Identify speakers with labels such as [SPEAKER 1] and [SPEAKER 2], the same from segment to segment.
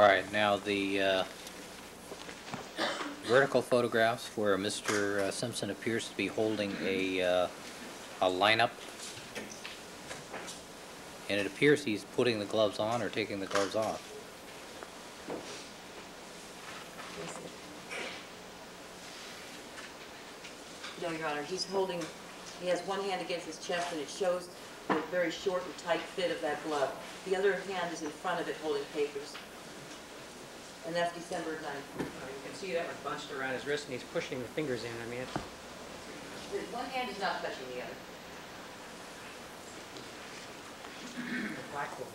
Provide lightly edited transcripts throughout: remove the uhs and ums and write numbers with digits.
[SPEAKER 1] right, now the vertical photographs where Mr. Simpson appears to be holding a lineup, and it appears he's putting the gloves on or taking the gloves off.
[SPEAKER 2] No, Your Honor, he's holding, he has one hand against his chest and it shows the very short and tight fit of that glove. The other hand is in front of it holding papers. And that's December 9th.
[SPEAKER 3] You can see that was bunched around his wrist and he's pushing the fingers in. I mean,
[SPEAKER 2] One hand is not touching the other.
[SPEAKER 3] the black gloves.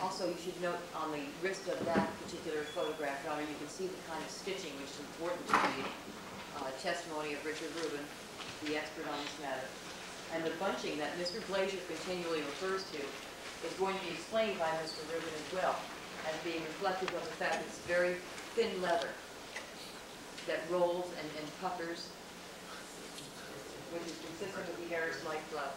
[SPEAKER 2] Also, you should note on the wrist of that particular photograph, Your Honor, you can see the kind of stitching which is important to the testimony of Richard Rubin, the expert on this matter. And the bunching that Mr. Blaiser continually refers to is going to be explained by Mr. Rubin as well, as being reflective of the fact that it's very thin leather that rolls and puckers, which is consistent with the Harris light glove.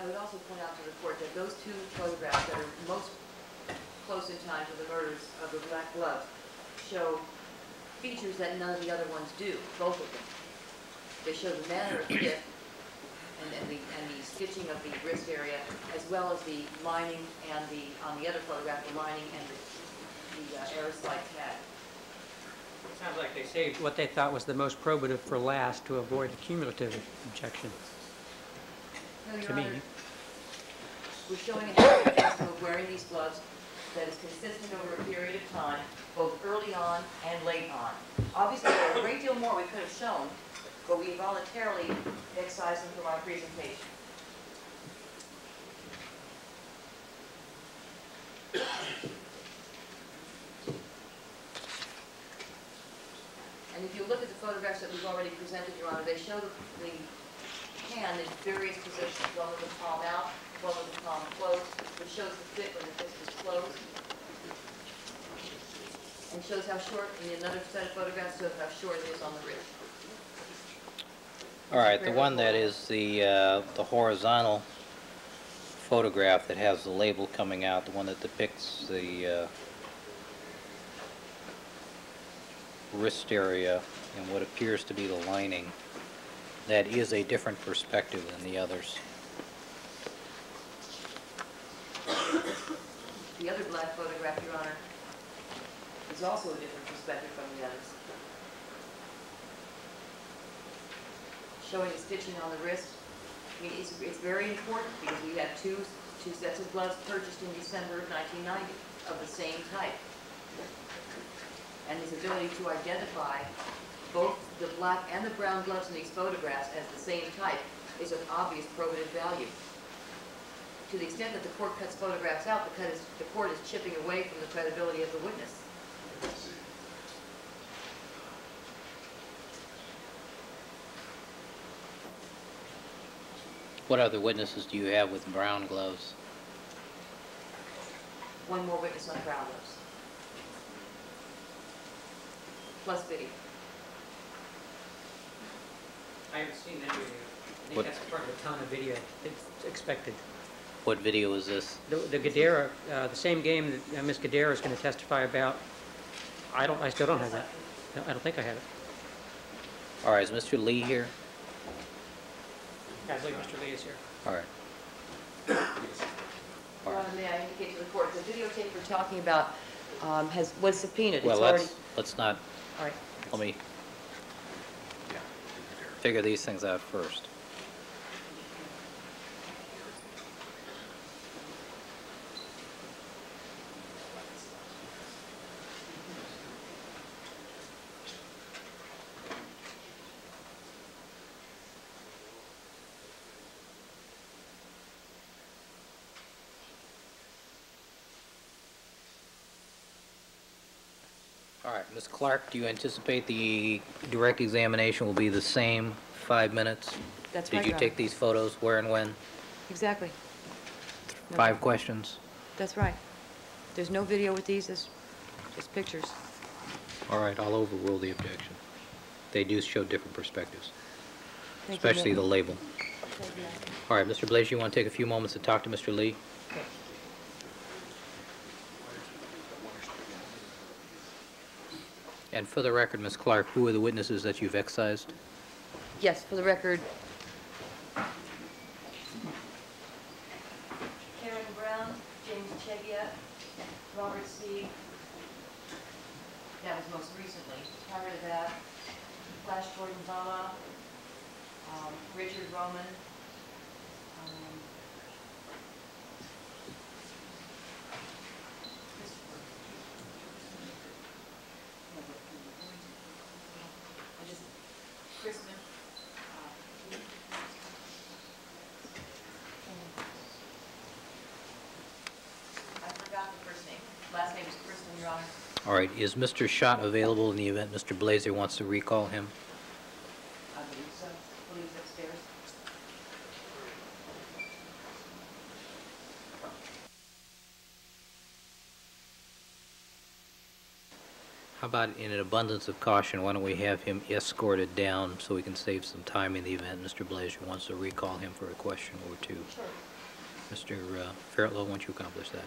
[SPEAKER 2] I would also point out to the court that those two photographs that are most close in time to the murders of the black gloves show features that none of the other ones do, both of them. They show the manner of fit and the stitching of the wrist area, as well as the lining and on the other photograph, the lining and the aeroslide tag.
[SPEAKER 3] It sounds like they saved what they thought was the most probative for last to avoid a cumulative objection.
[SPEAKER 2] No, Your
[SPEAKER 3] To me.
[SPEAKER 2] Honor, we're showing a handicap of wearing these gloves that is consistent over a period of time, both early on and late on. Obviously, there are a great deal more we could have shown, but we voluntarily excised them from our presentation. And if you look at the photographs that we've already presented, Your Honor, they show the hand in various positions, one with the palm out, one with the palm closed, which shows the fit when the fist is closed, and shows how short, in another set of photographs, shows how short it is on the wrist.
[SPEAKER 1] All right, the one that is the horizontal photograph that has the label coming out, the one that depicts the wrist area and what appears to be the lining, that is a different perspective than the others.
[SPEAKER 2] The other black photograph, Your Honor, is also a different perspective from the others. Showing the stitching on the wrist. I mean, it's very important because we have two sets of gloves purchased in December of 1990 of the same type. And his ability to identify both the black and the brown gloves in these photographs as the same type is of obvious probative value. To the extent that the court cuts photographs out, the court is chipping away from the credibility of the witness.
[SPEAKER 1] What other witnesses do you have with brown gloves?
[SPEAKER 2] One more witness on brown gloves. Plus video.
[SPEAKER 3] I haven't seen that video. I think
[SPEAKER 1] What?
[SPEAKER 3] that's part of the ton of video. It's expected.
[SPEAKER 1] What video is this?
[SPEAKER 3] The Guidera, the same game that Ms. Guidera is going to testify about. I still don't have that. No, I don't think I have it.
[SPEAKER 1] All right, is Mr. Lee here?
[SPEAKER 3] Yeah, I believe Mr. Lee is here.
[SPEAKER 1] All right.
[SPEAKER 2] Your Honor, may I indicate to the court, the videotape we're talking about was subpoenaed.
[SPEAKER 1] Well,
[SPEAKER 2] It's already,
[SPEAKER 1] let's not,
[SPEAKER 2] all right.
[SPEAKER 1] let me figure these things out first. Ms. Clark, do you anticipate the direct examination will be the same 5 minutes?
[SPEAKER 2] That's
[SPEAKER 1] Did
[SPEAKER 2] right,
[SPEAKER 1] you
[SPEAKER 2] Your Honor.
[SPEAKER 1] take these photos where and when?
[SPEAKER 2] Exactly. No.
[SPEAKER 1] 5 questions?
[SPEAKER 2] That's right. There's no video with these, it's just pictures.
[SPEAKER 1] All right, I'll overrule the objection. They do show different perspectives,
[SPEAKER 2] Thank you,
[SPEAKER 1] especially the
[SPEAKER 2] Mayor.
[SPEAKER 1] label.
[SPEAKER 2] Thank you, Mayor.
[SPEAKER 1] All right, Mr. Blaiser, you want to take a few moments to talk to Mr. Lee?
[SPEAKER 2] Okay.
[SPEAKER 1] And for the record, Ms. Clark, who are the witnesses that you've excised?
[SPEAKER 2] Yes, for the record. Karen Brown, James Chegia, Robert C. That was most recently. Prior to that, Flash Jordan Zama, Richard Roman, Christopher. Christmas. I forgot the first name. Last name is Kristen, Your Honor.
[SPEAKER 1] All right, is Mr. Schott available in the event Mr. Blaiser wants to recall him?
[SPEAKER 2] I believe so. I believe he's upstairs.
[SPEAKER 1] How about in an abundance of caution, why don't we have him escorted down so we can save some time in the event Mr. Blaiser wants to recall him for a question or two?
[SPEAKER 2] Sure.
[SPEAKER 1] Mr. Fairtlow, why don't you accomplish that?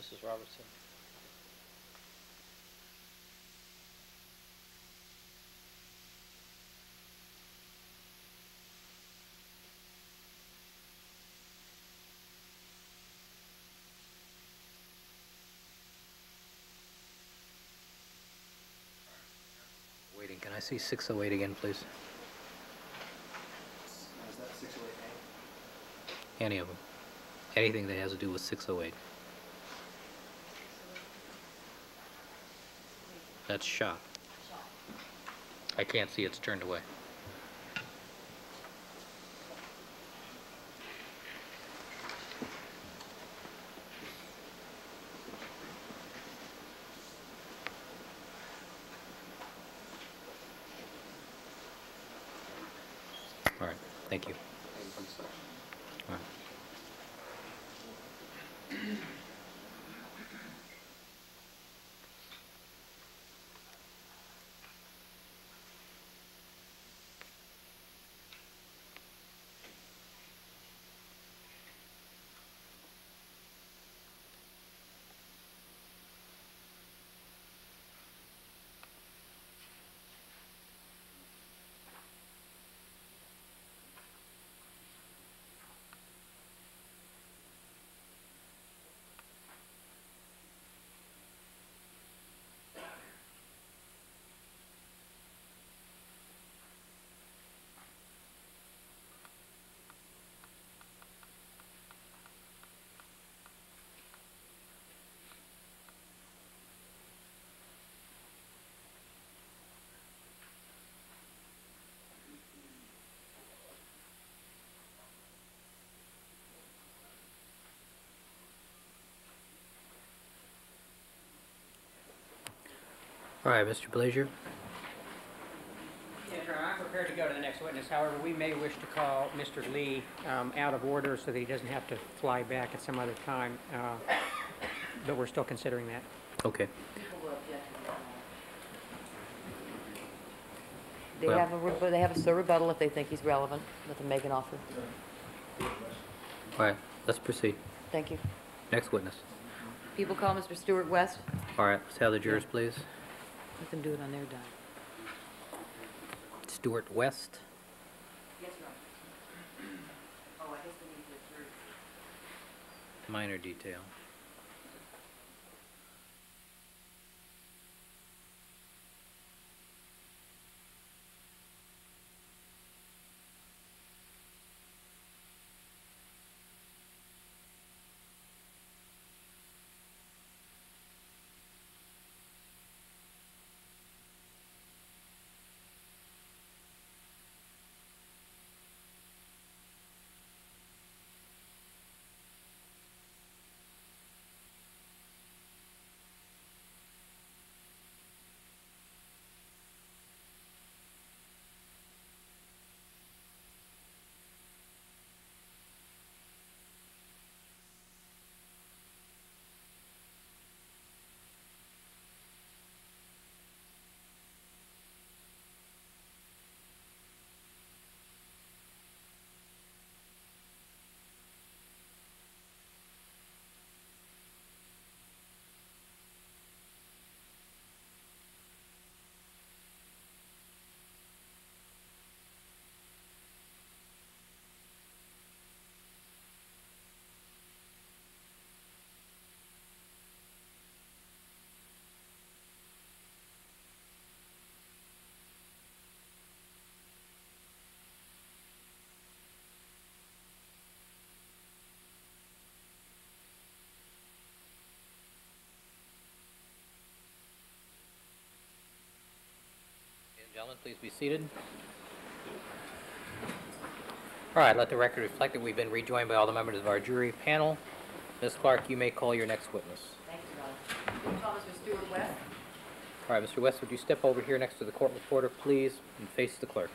[SPEAKER 1] Mrs. Robertson. Waiting, can I see 608 again, please?
[SPEAKER 4] Is that 608A?
[SPEAKER 1] Any of them. Anything that has to do with 608. That's shot. I can't see, it's turned away. All right, thank you. All right. All right, Mr. Blaiser.
[SPEAKER 3] prepared to go to the next witness. However, we may wish to call Mr. Lee out of order so that he doesn't have to fly back at some other time, but we're still considering that.
[SPEAKER 1] Okay.
[SPEAKER 2] People will object to that.
[SPEAKER 1] Well-
[SPEAKER 2] They have a rebuttal if they think he's relevant. Let them make an offer.
[SPEAKER 1] All right, let's proceed.
[SPEAKER 2] Thank you.
[SPEAKER 1] Next witness.
[SPEAKER 2] People call Mr. Stewart West.
[SPEAKER 1] All right, let's have the jurors, please.
[SPEAKER 2] Let them do it on their dime.
[SPEAKER 1] Stewart West.
[SPEAKER 2] Yes, Your Honor. Oh, I guess we need to adjourn.
[SPEAKER 1] Minor detail. Gentlemen, please be seated. All right, let the record reflect that we've been rejoined by all the members of our jury panel. Ms. Clark, you may call your next witness.
[SPEAKER 2] Thank you, Your Honor. People call Mr. Stewart West.
[SPEAKER 1] All right, Mr. West, would you step over here next to the court reporter, please, and face the clerk?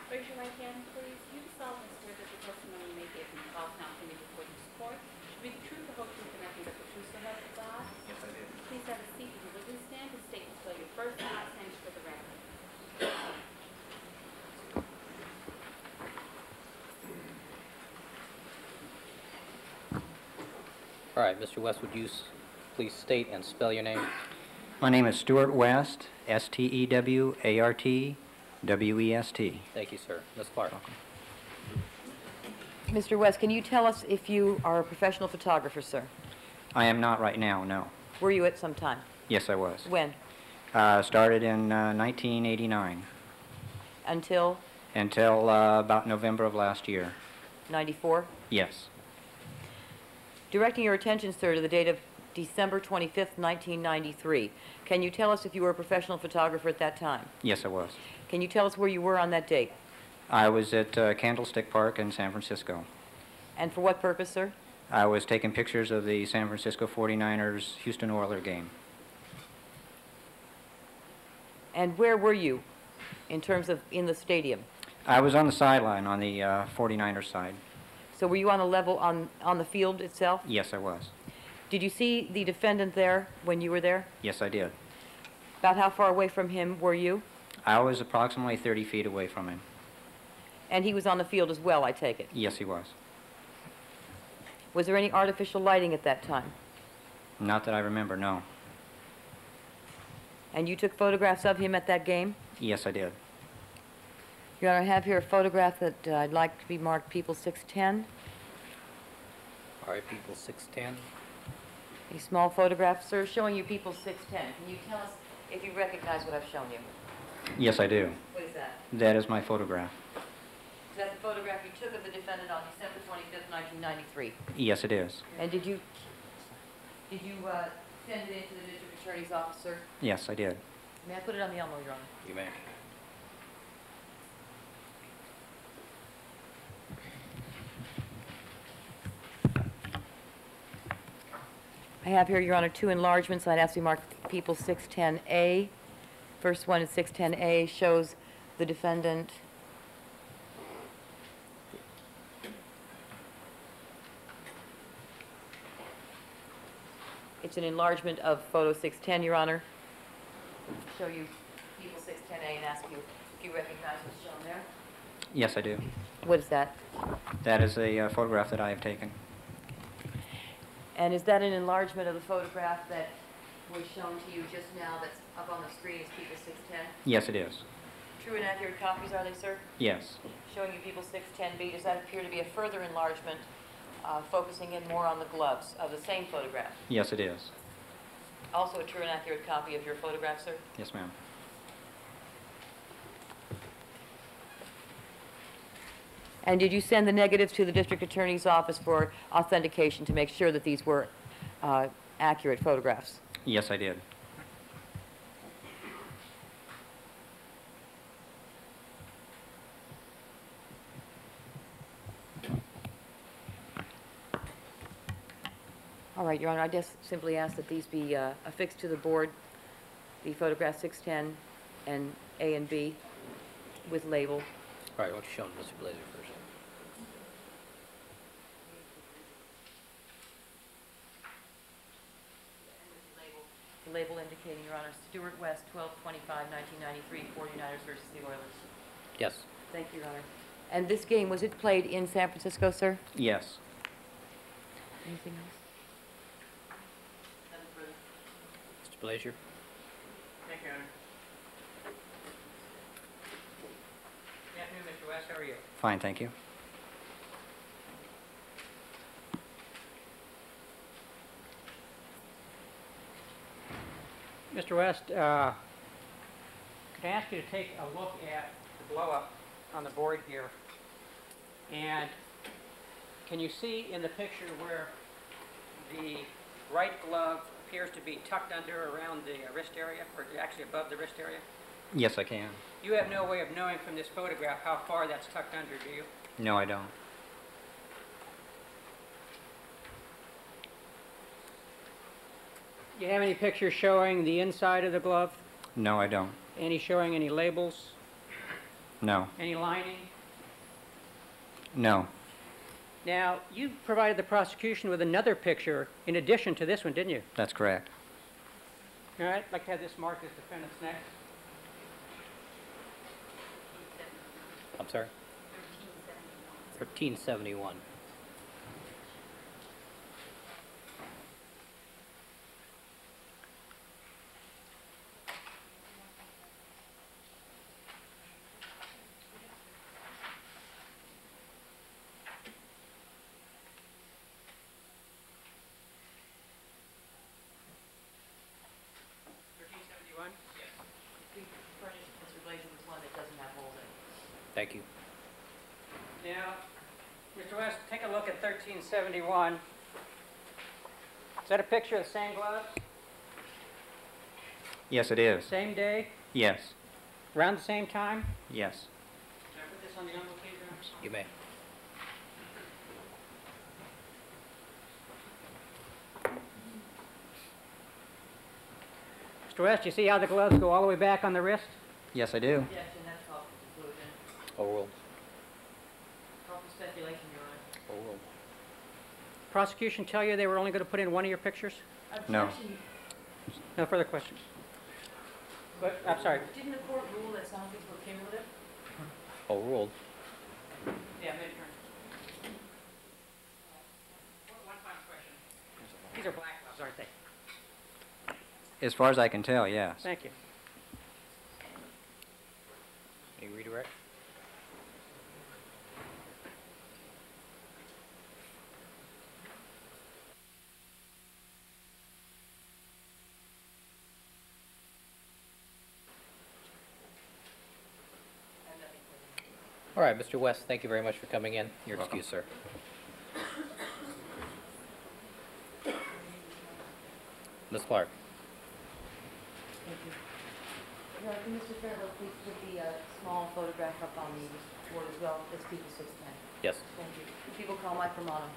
[SPEAKER 5] Raise your right hand, please. You solemnly swear that the testimony you may give in the trial counsel may before this court should be the truth, the whole truth, and nothing but the truth, so help you God?
[SPEAKER 4] Yes, I do.
[SPEAKER 5] Please have a seat and the witness stand and state and spell your first and last names for the record.
[SPEAKER 1] All right, Mr. West, would you please state and spell your name?
[SPEAKER 6] My name is Stewart West, S-T-E-W-A-R-T-W-E-S-T.
[SPEAKER 1] Thank you, sir. Ms. Clark?
[SPEAKER 2] Mr. West, can you tell us if you are a professional photographer, sir?
[SPEAKER 6] I am not right now, no.
[SPEAKER 2] Were you at some time?
[SPEAKER 6] Yes, I was.
[SPEAKER 2] When?
[SPEAKER 6] Started in 1989
[SPEAKER 2] Until
[SPEAKER 6] until about November of last year.
[SPEAKER 2] 94?
[SPEAKER 6] Yes.
[SPEAKER 2] Directing your attention, sir, to the date of December 25th, 1993. Can you tell us if you were a professional photographer at that time?
[SPEAKER 6] Yes, I was.
[SPEAKER 2] Can you tell us where you were on that date?
[SPEAKER 6] I was at Candlestick Park in San Francisco.
[SPEAKER 2] And for what purpose, sir?
[SPEAKER 6] I was taking pictures of the San Francisco 49ers Houston Oilers game.
[SPEAKER 2] And where were you in terms of in the stadium?
[SPEAKER 6] I was on the sideline on the 49ers side.
[SPEAKER 2] So were you on a level on the field itself?
[SPEAKER 6] Yes, I was.
[SPEAKER 2] Did you see the defendant there when you were there?
[SPEAKER 6] Yes, I did.
[SPEAKER 2] About how far away from him were you?
[SPEAKER 6] I was approximately 30 feet away from him.
[SPEAKER 2] And he was on the field as well, I take it.
[SPEAKER 6] Yes, he was.
[SPEAKER 2] Was there any artificial lighting at that time?
[SPEAKER 6] Not that I remember, no.
[SPEAKER 2] And you took photographs of him at that game?
[SPEAKER 6] Yes, I did.
[SPEAKER 2] Your Honor, I have here a photograph that I'd like to be marked People 610.
[SPEAKER 1] All right, people 610.
[SPEAKER 2] A small photograph, sir, showing you People 610. Can you tell us if you recognize what I've shown you?
[SPEAKER 6] Yes, I do.
[SPEAKER 2] What is that?
[SPEAKER 6] That is my photograph.
[SPEAKER 2] Is that the photograph you took of the defendant on December 25th, 1993?
[SPEAKER 6] Yes, it is.
[SPEAKER 2] And did you send it into the district attorney's office, sir?
[SPEAKER 6] Yes, I did.
[SPEAKER 2] May I put it on the envelope, Your Honor?
[SPEAKER 1] You may.
[SPEAKER 2] I have here, Your Honor, two enlargements. I'd ask you to mark People 610A. First one is 610A, shows the defendant It's an enlargement of photo 610, Your Honor. Show you people 610A and ask you if you recognize what's shown there.
[SPEAKER 6] Yes, I do.
[SPEAKER 2] What is that?
[SPEAKER 6] That is a photograph that I have taken.
[SPEAKER 2] And is that an enlargement of the photograph that was shown to you just now that's up on the screen as people 610?
[SPEAKER 6] Yes, it is.
[SPEAKER 2] True and accurate copies, are they, sir?
[SPEAKER 6] Yes.
[SPEAKER 2] Showing you people 610B, does that appear to be a further enlargement, focusing in more on the gloves of the same photograph?
[SPEAKER 6] Yes, it is.
[SPEAKER 2] Also a true and accurate copy of your photograph, sir?
[SPEAKER 6] Yes, ma'am.
[SPEAKER 2] And did you send the negatives to the district attorney's office for authentication to make sure that these were accurate photographs?
[SPEAKER 6] Yes, I did.
[SPEAKER 2] All right, Your Honor, I just simply ask that these be affixed to the board, the photograph 610 and A and B with label.
[SPEAKER 1] All right, why don't you show them Mr. Blaiser first?
[SPEAKER 2] The label indicating, Your Honor, Stewart West, 12/25/1993, 49ers versus the Oilers.
[SPEAKER 1] Yes.
[SPEAKER 2] Thank you, Your Honor. And this game, was it played in San Francisco, sir?
[SPEAKER 6] Yes.
[SPEAKER 2] Anything else? Nothing further.
[SPEAKER 1] Mr. Blaiser?
[SPEAKER 3] Thank you, Your Honor. Good afternoon, Mr. West. How are you?
[SPEAKER 6] Fine, thank you.
[SPEAKER 3] Mr. West, could I ask you to take a look at the blow-up on the board here? And can you see in the picture where the right glove appears to be tucked under around the wrist area, or actually above the wrist area?
[SPEAKER 6] Yes, I can.
[SPEAKER 3] You have no way of knowing from this photograph how far that's tucked under, do you?
[SPEAKER 6] No, I don't.
[SPEAKER 3] Do you have any pictures showing the inside of the glove?
[SPEAKER 6] No, I don't.
[SPEAKER 3] Any showing any labels?
[SPEAKER 6] No.
[SPEAKER 3] Any lining?
[SPEAKER 6] No.
[SPEAKER 3] Now, you provided the prosecution with another picture in addition to this one, didn't you?
[SPEAKER 6] That's correct.
[SPEAKER 3] All right, I'd like to have this marked as defendant's neck.
[SPEAKER 1] I'm sorry? 1371.
[SPEAKER 2] We furnished Mr. Blaiser with one that doesn't have holes in it.
[SPEAKER 1] Thank you.
[SPEAKER 3] Now, Mr. West, take a look at 1371. Is that a picture of the same gloves?
[SPEAKER 6] Yes, it is.
[SPEAKER 3] Same day?
[SPEAKER 6] Yes.
[SPEAKER 3] Around the same time?
[SPEAKER 6] Yes.
[SPEAKER 3] Can I put this on the envelope, please, Your Honor?
[SPEAKER 1] You may.
[SPEAKER 2] Mr. West, you see how the gloves go all the way back on the wrist?
[SPEAKER 6] Yes, I do.
[SPEAKER 2] Yes, and that's called conclusion.
[SPEAKER 1] Overruled.
[SPEAKER 2] Called for speculation, Your Honor.
[SPEAKER 1] Overruled.
[SPEAKER 2] Prosecution tell you they were only going to put in one of your pictures?
[SPEAKER 6] No.
[SPEAKER 2] Objection.
[SPEAKER 3] No further questions. But, I'm sorry.
[SPEAKER 2] Didn't the court rule that some of these were cumulative?
[SPEAKER 1] Overruled.
[SPEAKER 3] Yeah, midterm. One final question. These are black gloves, aren't they?
[SPEAKER 6] As far as I can tell, yes.
[SPEAKER 3] Thank you.
[SPEAKER 1] Any redirect? All right, Mr. West, thank you very much for coming in. Your
[SPEAKER 6] Welcome.
[SPEAKER 1] excuse, sir. Ms. Clark.
[SPEAKER 2] Thank you. Your Honor, can Mr. Fairwell please put the small photograph up on the board as well? It's people 610.
[SPEAKER 1] Yes.
[SPEAKER 2] Thank you. People call Mike Romano.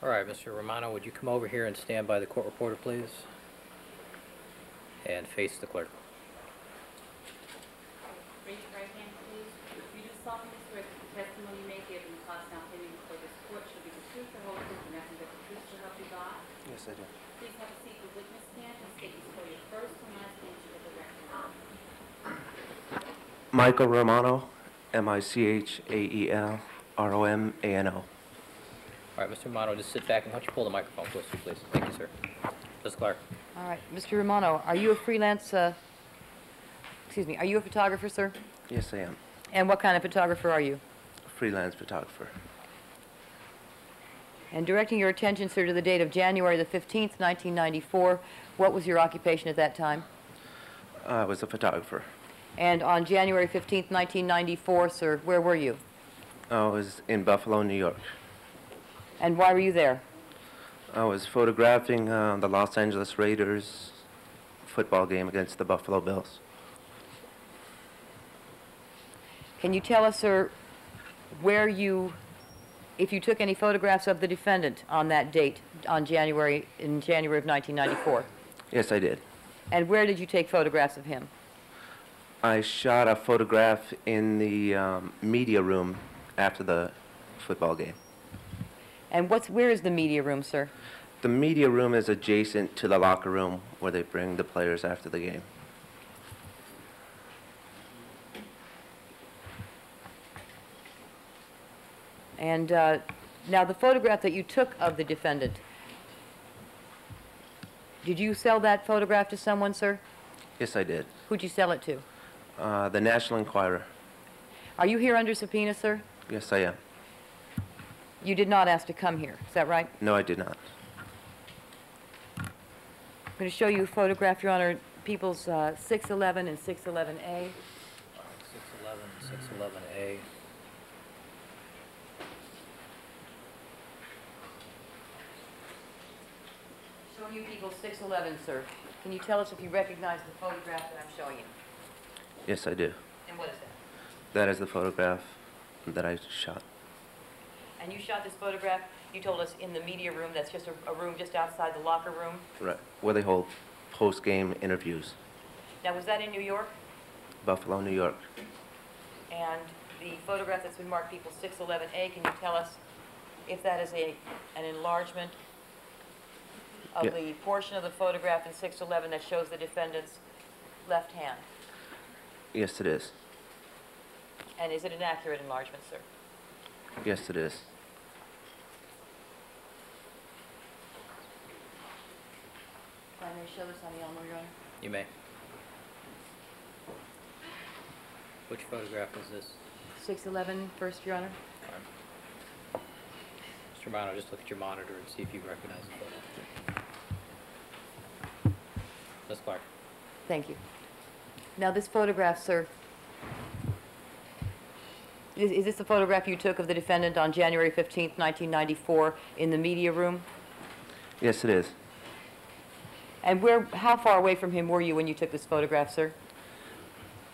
[SPEAKER 1] All right, Mr. Romano, would you come over here and stand by the court reporter, please? And face the clerk.
[SPEAKER 5] Raise your right hand, please. You do solemnly swear that the testimony you may give in the cause now pending before this court shall be the truth, the whole truth, and nothing but the truth shall help you God.
[SPEAKER 4] Yes, I do.
[SPEAKER 5] Please have a seat for witness stand and state and spell your first and last name for the record.
[SPEAKER 7] Michael Romano, Michaelromano.
[SPEAKER 1] All right, Mr. Romano, just sit back and why don't you pull the microphone closer, please? Thank you, sir. Ms. Clark.
[SPEAKER 2] All right, Mr. Romano, are you a freelance, excuse me, are you a photographer, sir?
[SPEAKER 7] Yes, I am.
[SPEAKER 2] And what kind of photographer are you?
[SPEAKER 7] Freelance photographer.
[SPEAKER 2] And directing your attention, sir, to the date of January the 15th, 1994, what was your occupation at that time?
[SPEAKER 7] I was a photographer.
[SPEAKER 2] And on January 15th, 1994, sir, where were you?
[SPEAKER 7] I was in Buffalo, New York.
[SPEAKER 2] And why were you there?
[SPEAKER 7] I was photographing the Los Angeles Raiders football game against the Buffalo Bills.
[SPEAKER 2] Can you tell us, sir, where you, if you took any photographs of the defendant on that date, in January of 1994?
[SPEAKER 7] Yes, I did.
[SPEAKER 2] And where did you take photographs of him?
[SPEAKER 7] I shot a photograph in the media room after the football game.
[SPEAKER 2] And where is the media room, sir?
[SPEAKER 7] The media room is adjacent to the locker room where they bring the players after the game.
[SPEAKER 2] And now the photograph that you took of the defendant, did you sell that photograph to someone, sir?
[SPEAKER 7] Yes, I did.
[SPEAKER 2] Who'd you sell it to?
[SPEAKER 7] The National Enquirer.
[SPEAKER 2] Are you here under subpoena, sir?
[SPEAKER 7] Yes, I am.
[SPEAKER 2] You did not ask to come here, is that right?
[SPEAKER 7] No, I did not.
[SPEAKER 2] I'm going to show you a photograph, Your Honor, people's 611 and 611A.
[SPEAKER 1] 611, 611A.
[SPEAKER 2] Showing you people 611, sir. Can you tell us if you recognize the photograph that I'm showing you?
[SPEAKER 7] Yes, I do.
[SPEAKER 2] And what is that?
[SPEAKER 7] That is the photograph that I shot.
[SPEAKER 2] And you shot this photograph, you told us, in the media room, that's just a room just outside the locker room.
[SPEAKER 7] Right. Where they hold post-game interviews.
[SPEAKER 2] Now, was that in New York?
[SPEAKER 7] Buffalo, New York.
[SPEAKER 2] And the photograph that's been marked people 611A, can you tell us if that is an enlargement of
[SPEAKER 7] Yeah.
[SPEAKER 2] the portion of the photograph in 611 that shows the defendant's left hand?
[SPEAKER 7] Yes, it is.
[SPEAKER 2] And is it an accurate enlargement, sir?
[SPEAKER 7] Yes, it is.
[SPEAKER 2] If I may show this on the Elmo, Your Honor?
[SPEAKER 1] You may. Which photograph is this?
[SPEAKER 2] 611 first, Your Honor.
[SPEAKER 1] Mr. Romano, just look at your monitor and see if you recognize the photo. Ms. Clark.
[SPEAKER 2] Thank you. Now, this photograph, sir, is this the photograph you took of the defendant on January 15th, 1994 in the media room?
[SPEAKER 7] Yes, it is.
[SPEAKER 2] And how far away from him were you when you took this photograph, sir?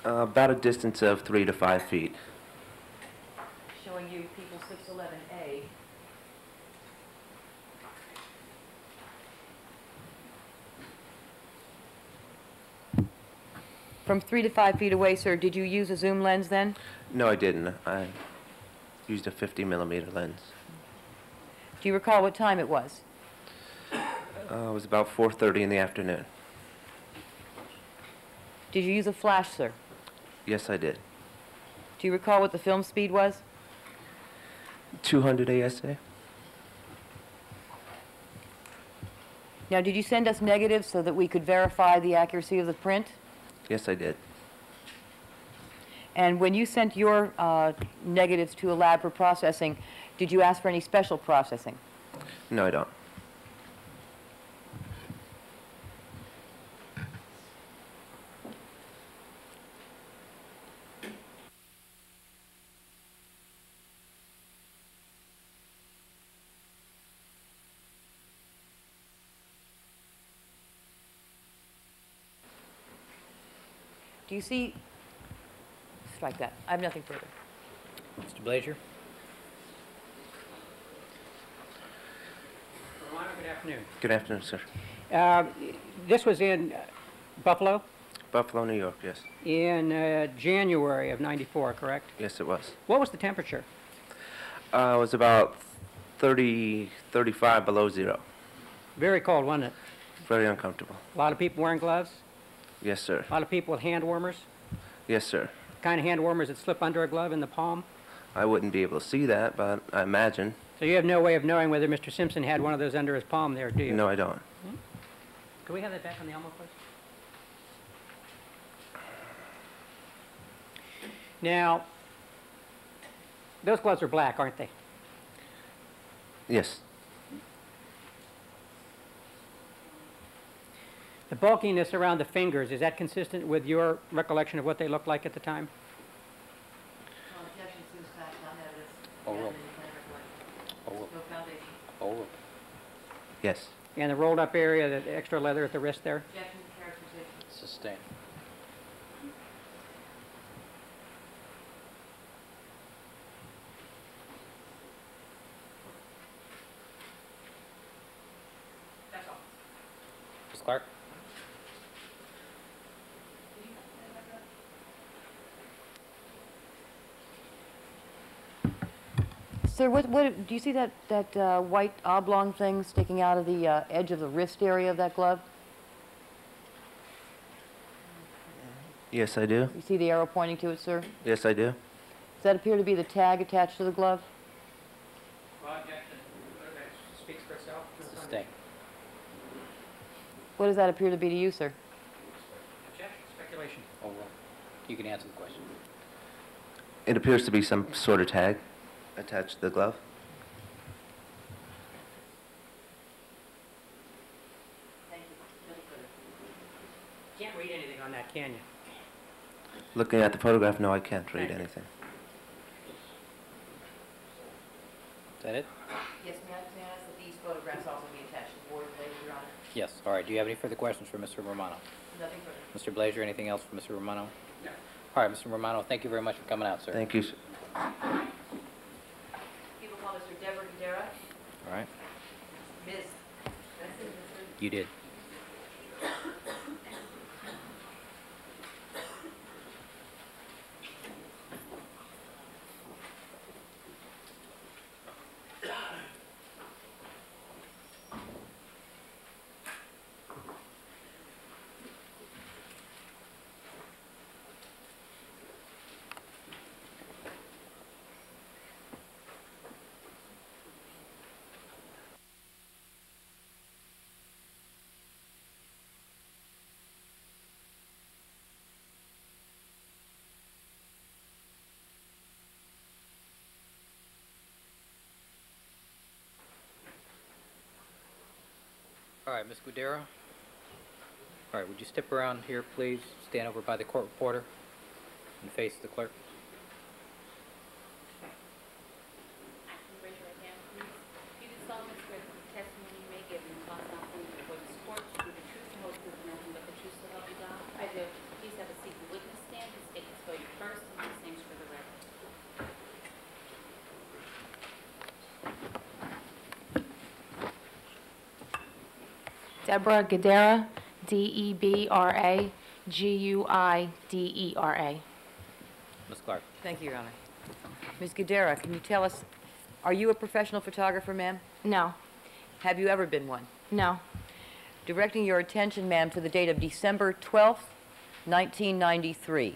[SPEAKER 7] About a distance of 3 to 5 feet.
[SPEAKER 2] Showing you people 611A. From 3 to 5 feet away, sir, did you use a zoom lens then?
[SPEAKER 7] No, I didn't. I used a 50mm lens.
[SPEAKER 2] Do you recall what time it was?
[SPEAKER 7] It was about 4:30 in the afternoon.
[SPEAKER 2] Did you use a flash, sir?
[SPEAKER 7] Yes, I did.
[SPEAKER 2] Do you recall what the film speed was?
[SPEAKER 7] 200 ASA?
[SPEAKER 2] Now, did you send us negatives so that we could verify the accuracy of the print?
[SPEAKER 7] Yes, I did.
[SPEAKER 2] And when you sent your negatives to a lab for processing, did you ask for any special processing?
[SPEAKER 7] No, I don't.
[SPEAKER 2] Do you see? Strike that. I have nothing further.
[SPEAKER 1] Mr. Blaiser.
[SPEAKER 3] Romano, good afternoon.
[SPEAKER 7] Good afternoon, sir.
[SPEAKER 3] This was in Buffalo
[SPEAKER 7] Buffalo, New York, yes.
[SPEAKER 3] in January of '94, correct?
[SPEAKER 7] Yes, it was.
[SPEAKER 3] What was the temperature?
[SPEAKER 7] It was about 30, 35 below zero.
[SPEAKER 3] Very cold, wasn't it?
[SPEAKER 7] Very uncomfortable.
[SPEAKER 3] A lot of people wearing gloves?
[SPEAKER 7] Yes, sir.
[SPEAKER 3] A lot of people with hand warmers?
[SPEAKER 7] Yes, sir.
[SPEAKER 3] Kind of hand warmers that slip under a glove in the palm?
[SPEAKER 7] I wouldn't be able to see that, but I imagine.
[SPEAKER 3] So you have no way of knowing whether Mr. Simpson had one of those under his palm there, do you?
[SPEAKER 7] No, I don't.
[SPEAKER 3] Can we have that back on the Elmo, please? Now, those gloves are black, aren't they?
[SPEAKER 7] Yes.
[SPEAKER 3] The bulkiness around the fingers, is that consistent with your recollection of what they looked like at the time?
[SPEAKER 2] Objection, Sue's fact, not evidence.
[SPEAKER 1] Oh,
[SPEAKER 2] Evidence,
[SPEAKER 1] well.
[SPEAKER 2] you can never collect.
[SPEAKER 1] Oh,
[SPEAKER 2] No foundation.
[SPEAKER 1] oh,
[SPEAKER 7] Yes.
[SPEAKER 3] And the rolled up area, the extra leather at the wrist there?
[SPEAKER 2] Objection, characterization.
[SPEAKER 1] sustained.
[SPEAKER 3] That's all.
[SPEAKER 1] Ms. Clark?
[SPEAKER 2] Sir, what, do you see that white oblong thing sticking out of the edge of the wrist area of that glove?
[SPEAKER 7] Yes, I do.
[SPEAKER 2] You see the arrow pointing to it, sir?
[SPEAKER 7] Yes, I do.
[SPEAKER 2] Does that appear to be the tag attached to the glove?
[SPEAKER 3] Well, objection. Photograph speaks for itself.
[SPEAKER 1] Sustained.
[SPEAKER 2] What does that appear to be to you, sir?
[SPEAKER 3] Objection. Speculation.
[SPEAKER 1] Oh, well. You can answer the question.
[SPEAKER 7] It appears to be some sort of tag attached to the glove.
[SPEAKER 2] Thank you.
[SPEAKER 3] Can't read anything on that, can you?
[SPEAKER 7] Looking at the photograph, no, I can't read
[SPEAKER 3] Thank you.
[SPEAKER 7] anything.
[SPEAKER 1] Is that it?
[SPEAKER 2] Yes, may I ask that these photographs also be attached to the board, please, Your Honor?
[SPEAKER 1] Yes. All right. Do you have any further questions for Mr. Romano?
[SPEAKER 2] Nothing further.
[SPEAKER 1] Mr. Blaiser, anything else for Mr. Romano?
[SPEAKER 3] No.
[SPEAKER 1] All right, Mr. Romano, thank you very much for coming out, sir.
[SPEAKER 7] Thank you, sir.
[SPEAKER 2] People call Mr. Debra Guidera.
[SPEAKER 1] All right.
[SPEAKER 2] Ms. That's it, Mr.
[SPEAKER 1] You did. All right, Ms. Guidera. All right, would you step around here, please? Stand over by the court reporter and face the clerk.
[SPEAKER 5] Raise your right hand, please. You do solemnly swear that the testimony you may give in the cause not only before this court should be the truth and whole truth and nothing but the truth, so help you God? I do. Please have a seat in the witness stand. This statement is for you first, and these names for the record.
[SPEAKER 8] Debra Guidera, D-E-B-R-A, G-U-I-D-E-R-A.
[SPEAKER 1] Ms. Clark.
[SPEAKER 2] Thank you, Your Honor. Ms. Guidera, can you tell us, are you a professional photographer, ma'am?
[SPEAKER 8] No,
[SPEAKER 2] Have you ever been one?
[SPEAKER 8] no.
[SPEAKER 2] Directing your attention, ma'am, to the date of December 12th, 1993.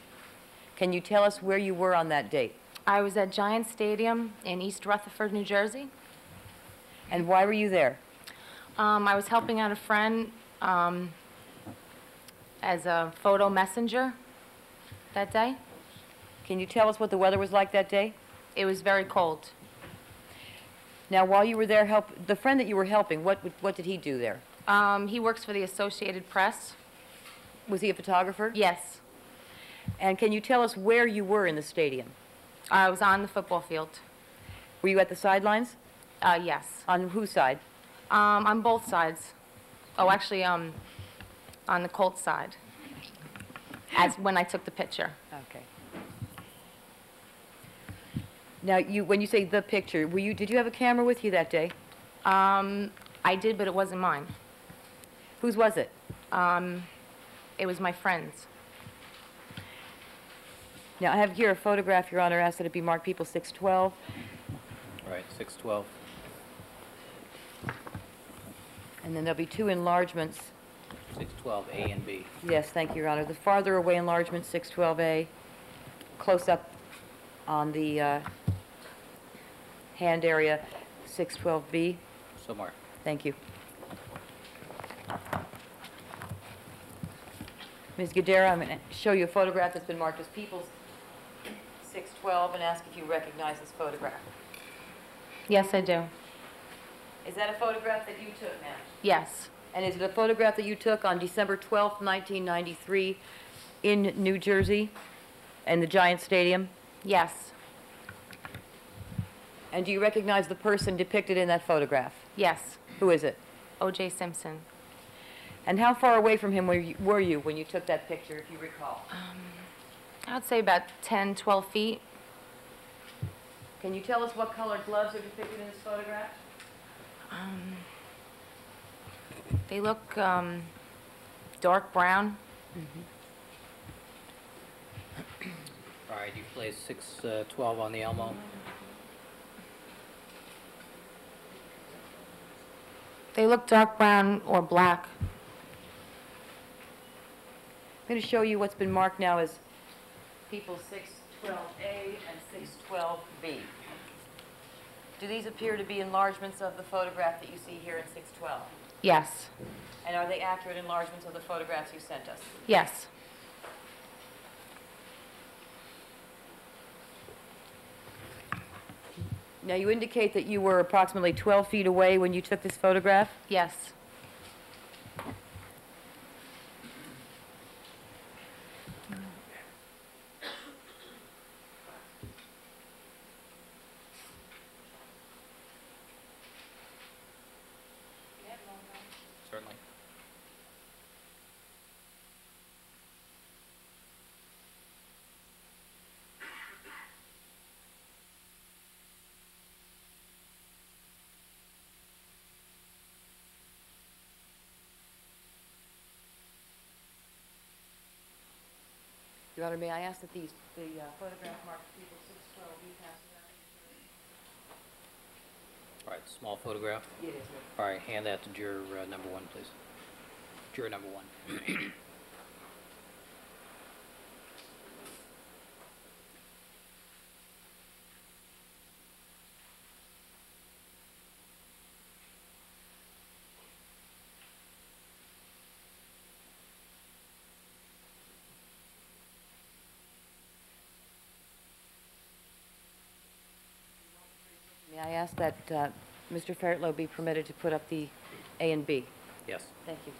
[SPEAKER 2] Can you tell us where you were on that date?
[SPEAKER 8] I was at Giant Stadium in East Rutherford, New Jersey.
[SPEAKER 2] And why were you there?
[SPEAKER 8] I was helping out a friend as a photo messenger that day.
[SPEAKER 2] Can you tell us what the weather was like that day?
[SPEAKER 8] It was very cold.
[SPEAKER 2] Now, while you were there, the friend that you were helping, what did he do there?
[SPEAKER 8] He works for the Associated Press.
[SPEAKER 2] Was he a photographer?
[SPEAKER 8] Yes.
[SPEAKER 2] And can you tell us where you were in the stadium?
[SPEAKER 8] I was on the football field.
[SPEAKER 2] Were you at the sidelines?
[SPEAKER 8] Yes.
[SPEAKER 2] On whose side?
[SPEAKER 8] On both sides. Oh, actually, on the Colts side, as when I took the picture.
[SPEAKER 2] Okay. Now, when you say the picture, did you have a camera with you that day?
[SPEAKER 8] I did, but it wasn't mine.
[SPEAKER 2] Whose was it?
[SPEAKER 8] It was my friend's.
[SPEAKER 2] Now, I have here a photograph, Your Honor, asked that it be marked people 612.
[SPEAKER 1] All right, 612.
[SPEAKER 2] And then there'll be two enlargements.
[SPEAKER 1] 612, A and B.
[SPEAKER 2] Yes, thank you, Your Honor. The farther away enlargement, 612A, close up on the hand area, 612B.
[SPEAKER 1] Somewhere.
[SPEAKER 2] Thank you. Ms. Guidera, I'm going to show you a photograph that's been marked as People's 612 and ask if you recognize this photograph.
[SPEAKER 8] Yes, I do.
[SPEAKER 2] Is that a photograph that you took, ma'am?
[SPEAKER 8] Yes.
[SPEAKER 2] And is it a photograph that you took on December 12th, 1993 in New Jersey, in the Giant Stadium?
[SPEAKER 8] Yes.
[SPEAKER 2] And do you recognize the person depicted in that photograph?
[SPEAKER 8] Yes.
[SPEAKER 2] Who is it?
[SPEAKER 8] O.J. Simpson.
[SPEAKER 2] And how far away from him were you when you took that picture, if you recall?
[SPEAKER 8] I would say about 10, 12 feet.
[SPEAKER 2] Can you tell us what colored gloves are depicted in this photograph?
[SPEAKER 8] They look dark brown.
[SPEAKER 1] All right, you place 612 on the Elmo.
[SPEAKER 8] They look dark brown or black.
[SPEAKER 2] I'm going to show you what's been marked now as people 612A and 612B. Do these appear to be enlargements of the photograph that you see here in 612?
[SPEAKER 8] Yes.
[SPEAKER 2] And are they accurate enlargements of the photographs you sent us?
[SPEAKER 8] Yes.
[SPEAKER 2] Now, you indicate that you were approximately 12 feet away when you took this photograph?
[SPEAKER 8] Yes.
[SPEAKER 1] Certainly.
[SPEAKER 2] Your Honor, may I ask that the photograph marked people 612 be passed around?
[SPEAKER 1] All right, small photograph.
[SPEAKER 2] It is, sir.
[SPEAKER 1] All right, hand that to juror number one, please. Juror number one.
[SPEAKER 2] May I ask that Mr. Fairtlow be permitted to put up the A and B?
[SPEAKER 1] Yes.
[SPEAKER 2] Thank you.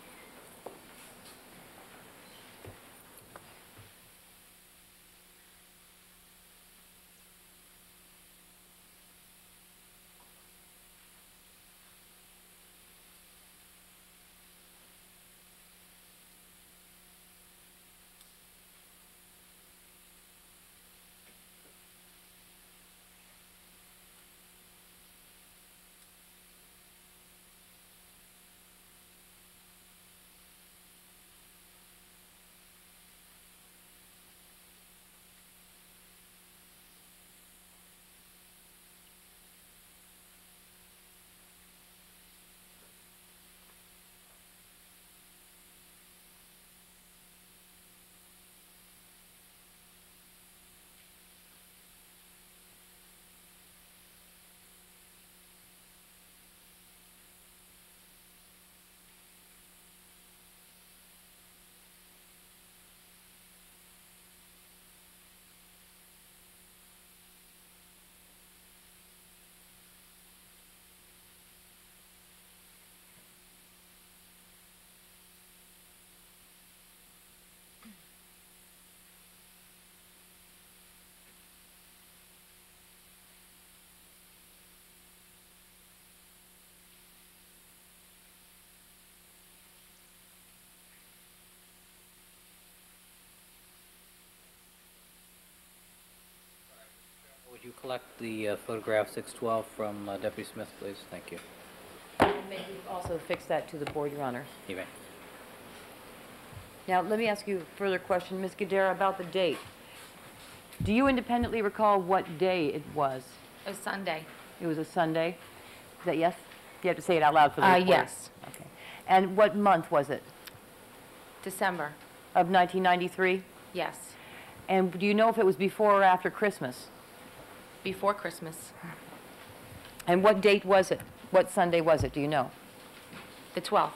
[SPEAKER 2] Would you collect the photograph 612 from Deputy Smith, please? Thank you. may also fix that to the board, Your Honor.
[SPEAKER 1] You may.
[SPEAKER 2] Now, let me ask you a further question, Ms. Guidera, about the date. Do you independently recall what day it was?
[SPEAKER 8] It was Sunday.
[SPEAKER 2] It was a Sunday? Is that yes? You have to say it out loud for the recorder.
[SPEAKER 8] Yes.
[SPEAKER 2] Okay. And what month was it?
[SPEAKER 8] December.
[SPEAKER 2] Of 1993?
[SPEAKER 8] Yes.
[SPEAKER 2] And do you know if it was before or after Christmas?
[SPEAKER 8] Before Christmas.
[SPEAKER 2] And what date was it? What Sunday was it? Do you know?
[SPEAKER 8] The 12th.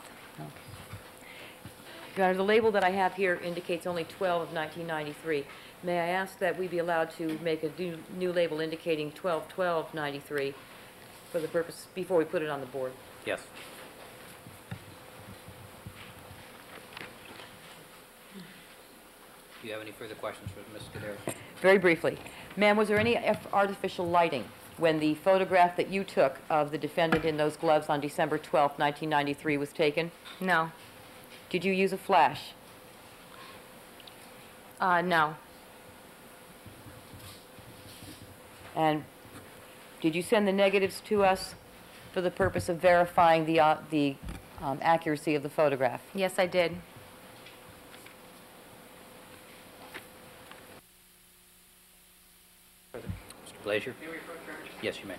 [SPEAKER 2] Your Honor, the label that I have here indicates only 12 of 1993. May I ask that we be allowed to make a new label indicating 12/12/93 for the purpose, before we put it on the board?
[SPEAKER 1] Yes. Do you have any further questions for Ms. Guidera?
[SPEAKER 2] Very briefly, ma'am, was there any artificial lighting when the photograph that you took of the defendant in those gloves on December 12th, 1993 was taken?
[SPEAKER 8] No.
[SPEAKER 2] Did you use a flash?
[SPEAKER 8] No.
[SPEAKER 2] And did you send the negatives to us for the purpose of verifying the accuracy of the photograph?
[SPEAKER 8] Yes, I did.
[SPEAKER 1] Mr. Blaiser? Yes, you may.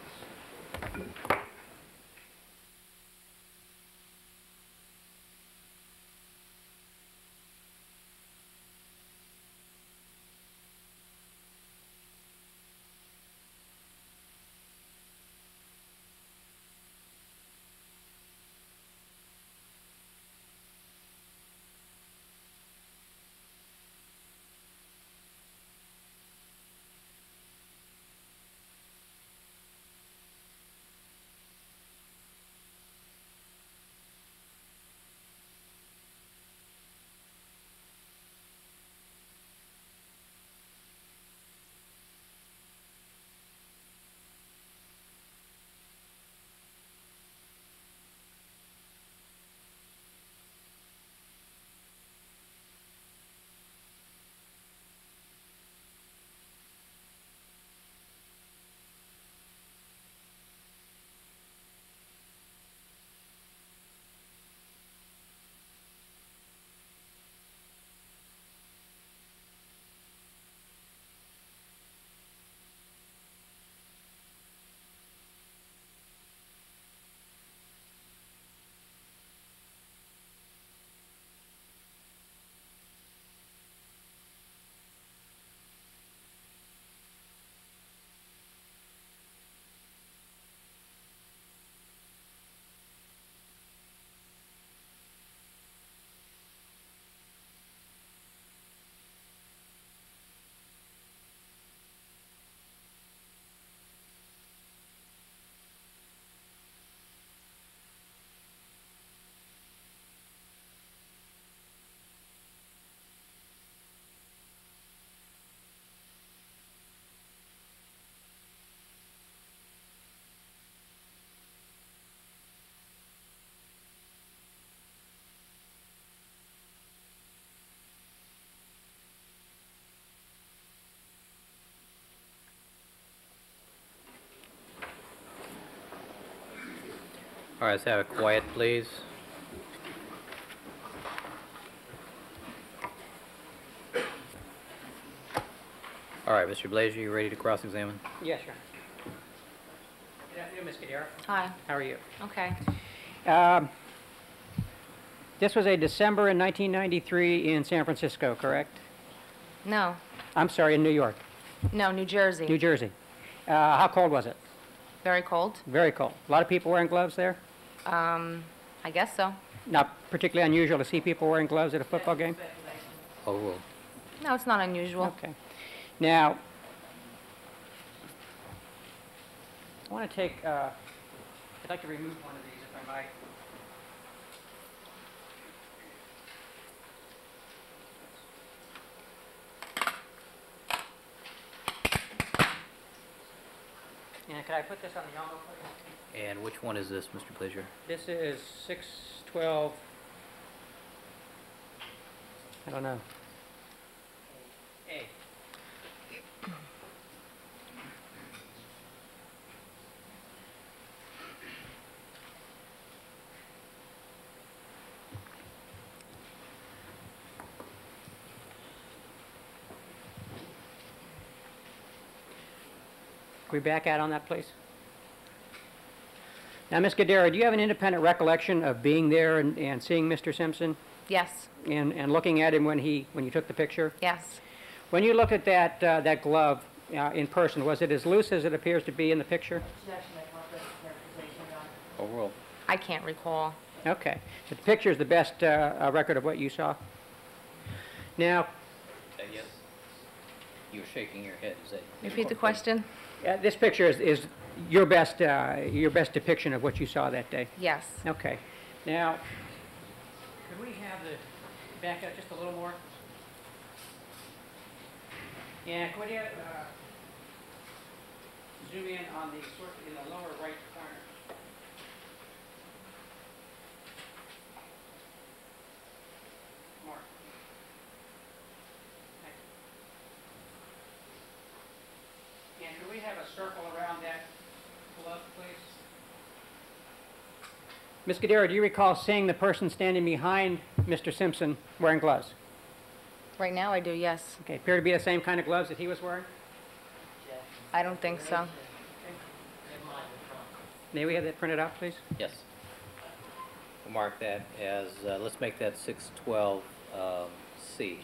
[SPEAKER 1] All right, let's have it quiet, please. All right, Mr. Blaiser, you ready to cross-examine?
[SPEAKER 3] Yes, sure. Good afternoon, Ms. Guidera.
[SPEAKER 8] Hi.
[SPEAKER 3] How are you?
[SPEAKER 8] Okay.
[SPEAKER 3] This was a December in 1993 in San Francisco, correct?
[SPEAKER 8] No.
[SPEAKER 3] I'm sorry, in New York.
[SPEAKER 8] No, New Jersey.
[SPEAKER 3] New Jersey. How cold was it?
[SPEAKER 8] Very cold.
[SPEAKER 3] Very cold. A lot of people wearing gloves there?
[SPEAKER 8] I guess so.
[SPEAKER 3] Not particularly unusual to see people wearing gloves at a football game?
[SPEAKER 1] Oh, well,
[SPEAKER 8] No, it's not unusual.
[SPEAKER 3] Okay. Now, I want to take, I'd like to remove one of these if I might. And could I put this on the envelope, please?
[SPEAKER 1] and which one is this, Mr. Blaiser?
[SPEAKER 3] This is 612, I don't know. A. Can we back out on that, please? Now, Ms. Guidera, do you have an independent recollection of being there and seeing Mr. Simpson
[SPEAKER 8] Yes,
[SPEAKER 3] and looking at him when you took the picture?
[SPEAKER 8] yes.
[SPEAKER 3] When you looked at that glove in person, was it as loose as it appears to be in the picture?
[SPEAKER 1] Overall.
[SPEAKER 8] I can't recall.
[SPEAKER 3] Okay. The picture is the best record of what you saw. Now,
[SPEAKER 1] Yes. You were shaking your head. Is that?
[SPEAKER 8] Repeat the question?
[SPEAKER 3] this picture is your best depiction of what you saw that day.
[SPEAKER 8] Yes.
[SPEAKER 3] Okay. Now, could we have the back up just a little more? Yeah, could we have, zoom in on the sort in the lower right corner? More. And could we have a circle around that glove, please? Ms. Guidera, do you recall seeing the person standing behind Mr. Simpson wearing gloves?
[SPEAKER 8] Right now I do, yes.
[SPEAKER 3] Okay, appear to be the same kind of gloves that he was wearing?
[SPEAKER 8] I don't think so.
[SPEAKER 3] May we have that printed out, please?
[SPEAKER 1] Yes. We'll mark that as, let's make that 612 C.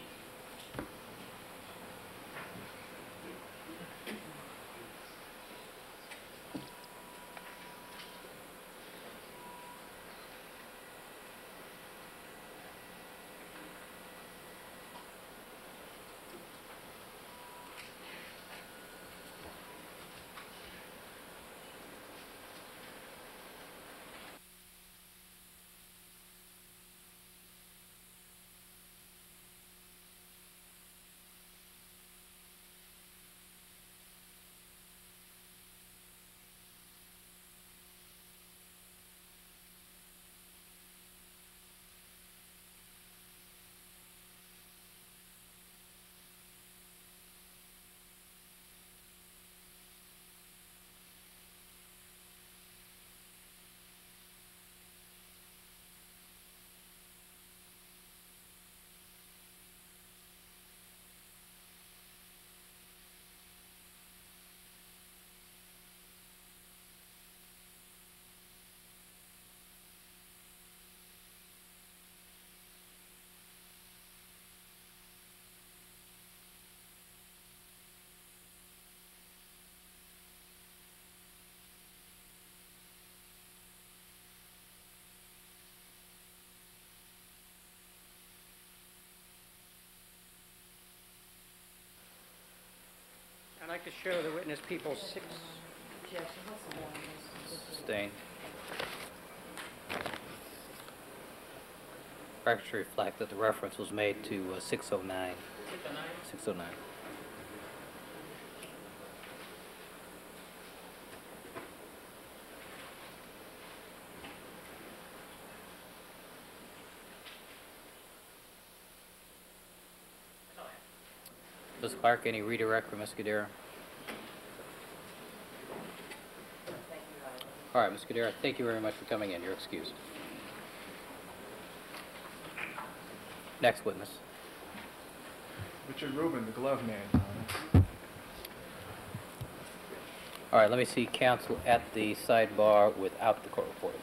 [SPEAKER 3] I'd like to show the witness people six.
[SPEAKER 1] Stain. Records reflect that the reference was made to 609. 609. Ms. Clark, any redirect for Ms. Guidera? All right, Ms. Guidera, thank you very much for coming in. You're excused. Next witness.
[SPEAKER 4] Richard Rubin, the glove man.
[SPEAKER 1] All right, let me see counsel at the sidebar without the court reporter.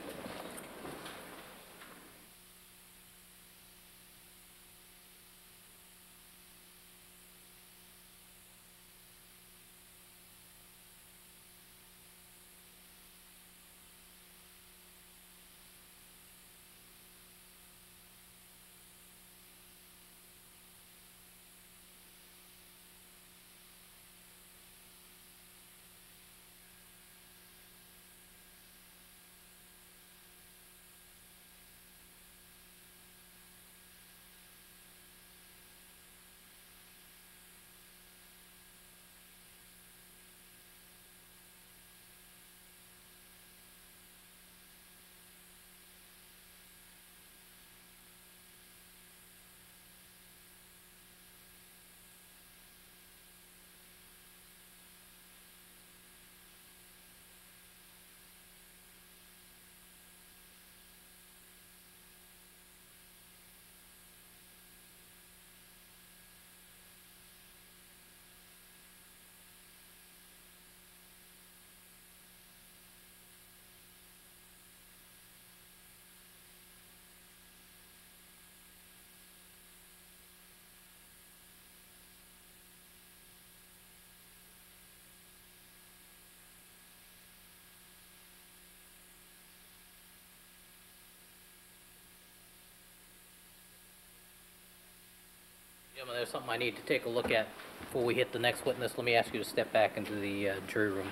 [SPEAKER 1] Gentlemen, there's something I need to take a look at before we hit the next witness. Let me ask you to step back into the jury room.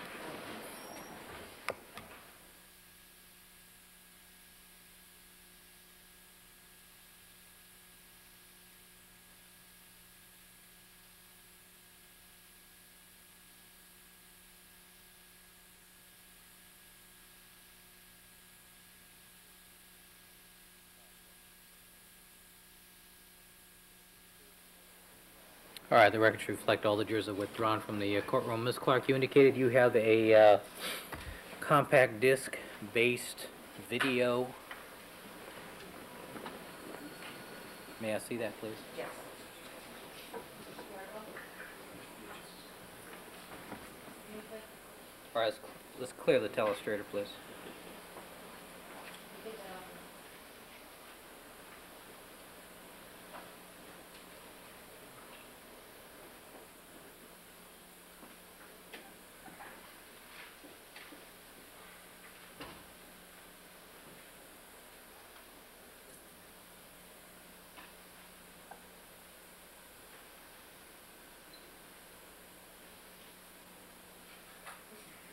[SPEAKER 1] All right, the record should reflect all the jurors are withdrawn from the courtroom. Ms. Clark, you indicated you have a compact disc-based video. May I see that, please?
[SPEAKER 2] Yes.
[SPEAKER 1] All right, let's clear the telestrator, please.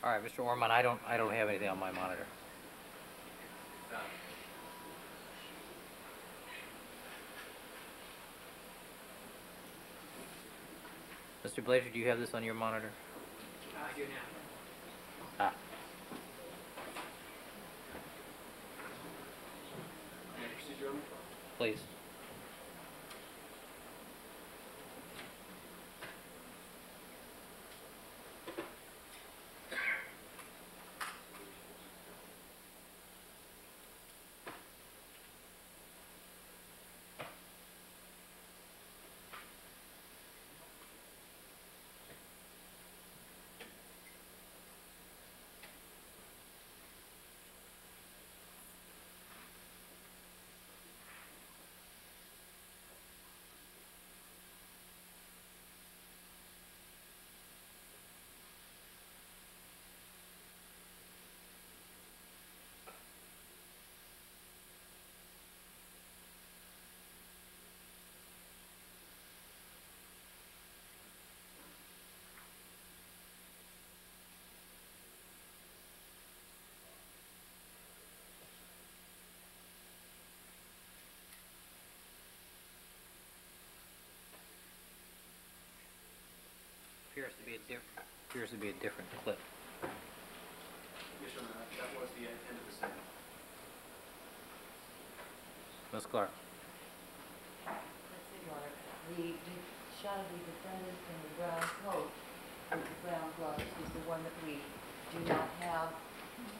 [SPEAKER 1] All right, Mr. Orman, I don't have anything on my monitor. Mr. Blaiser, do you have this on your monitor?
[SPEAKER 3] I do now.
[SPEAKER 1] Ah. Please. Appears to be a different clip.
[SPEAKER 9] Yes, Your Honor, that was the end of the statement.
[SPEAKER 1] Ms. Clark.
[SPEAKER 2] That's it, Your Honor. The shot of the defendant in the brown coat with the brown gloves is the one that we do not have,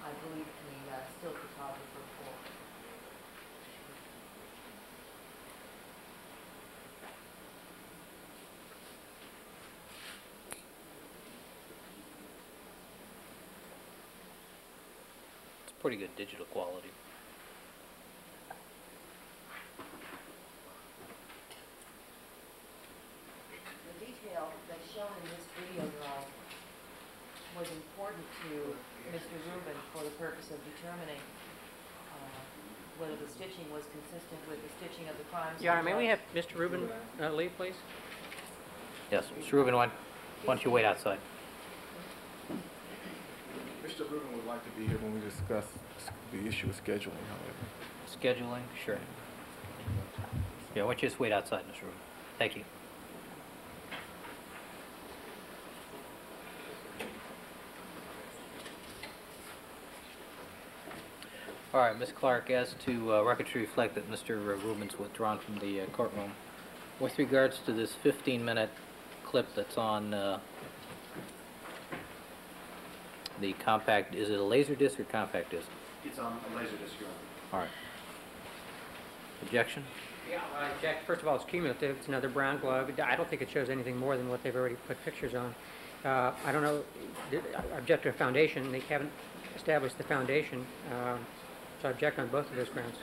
[SPEAKER 2] I believe, the still photographer for.
[SPEAKER 1] Pretty good digital quality.
[SPEAKER 2] The detail that's shown in this video, Your Honor, was important to Mr. Rubin for the purpose of determining whether the stitching was consistent with the stitching of the crime scene.
[SPEAKER 3] Your Honor, may we have Mr. Rubin leave, please?
[SPEAKER 1] Yes, Mr. Rubin, why don't you wait outside?
[SPEAKER 4] Mr. Rubin would like to be here when we discuss the issue of scheduling, however.
[SPEAKER 1] Scheduling? Sure. Yeah, why don't you just wait outside, Mr. Rubin? Thank you. All right, Ms. Clark, as to record to reflect that Mr. Rubin's withdrawn from the courtroom, with regards to this 15-minute clip that's on the compact, is it a laser disc or compact disc?
[SPEAKER 9] It's on a laser disc, Your Honor.
[SPEAKER 1] All right. Objection?
[SPEAKER 3] Yeah, I object. First of all, it's cumulative. It's another brown glove. I don't think it shows anything more than what they've already put pictures on. I don't know. I object to a foundation. They haven't established the foundation, so I object on both of those grounds.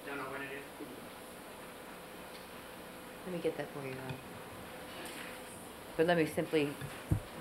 [SPEAKER 3] Don't know when it is.
[SPEAKER 2] Let me get that for you, Your Honor. But let me simply,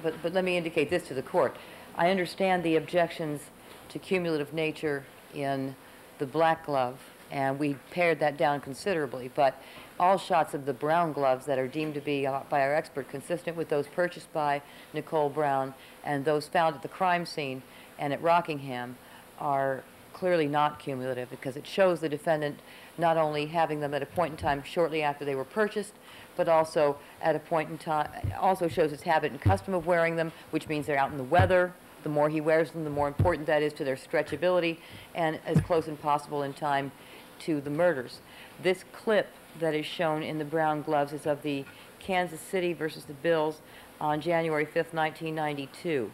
[SPEAKER 2] but let me indicate this to the court. I understand the objections to cumulative nature in the black glove and we pared that down considerably. But all shots of the Brown gloves that are deemed to be, by our expert, consistent with those purchased by Nicole Brown and those found at the crime scene and at Rockingham are clearly not cumulative, because it shows the defendant not only having them at a point in time shortly after they were purchased, but also at a point in time, also shows his habit and custom of wearing them, which means they're out in the weather. The more he wears them, the more important that is to their stretchability, and as close as possible in time to the murders. This clip that is shown in the Brown gloves is of the Kansas City versus the Bills on January 5th, 1992.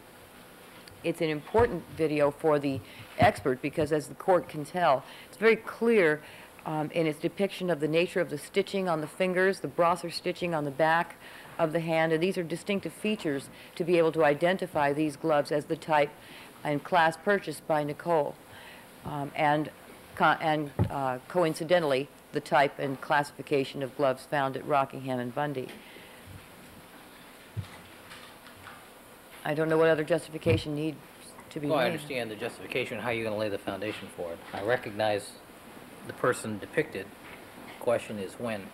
[SPEAKER 2] It's an important video for the expert because, as the court can tell, it's very clear in its depiction of the nature of the stitching on the fingers, the Brosser stitching on the back of the hand, and these are distinctive features to be able to identify these gloves as the type and class purchased by Nicole, and coincidentally, the type and classification of gloves found at Rockingham and Bundy. I don't know what other justification needs to be made.
[SPEAKER 1] Well, I understand the justification. How are you going to lay the foundation for it? I recognize the person depicted. The question is when.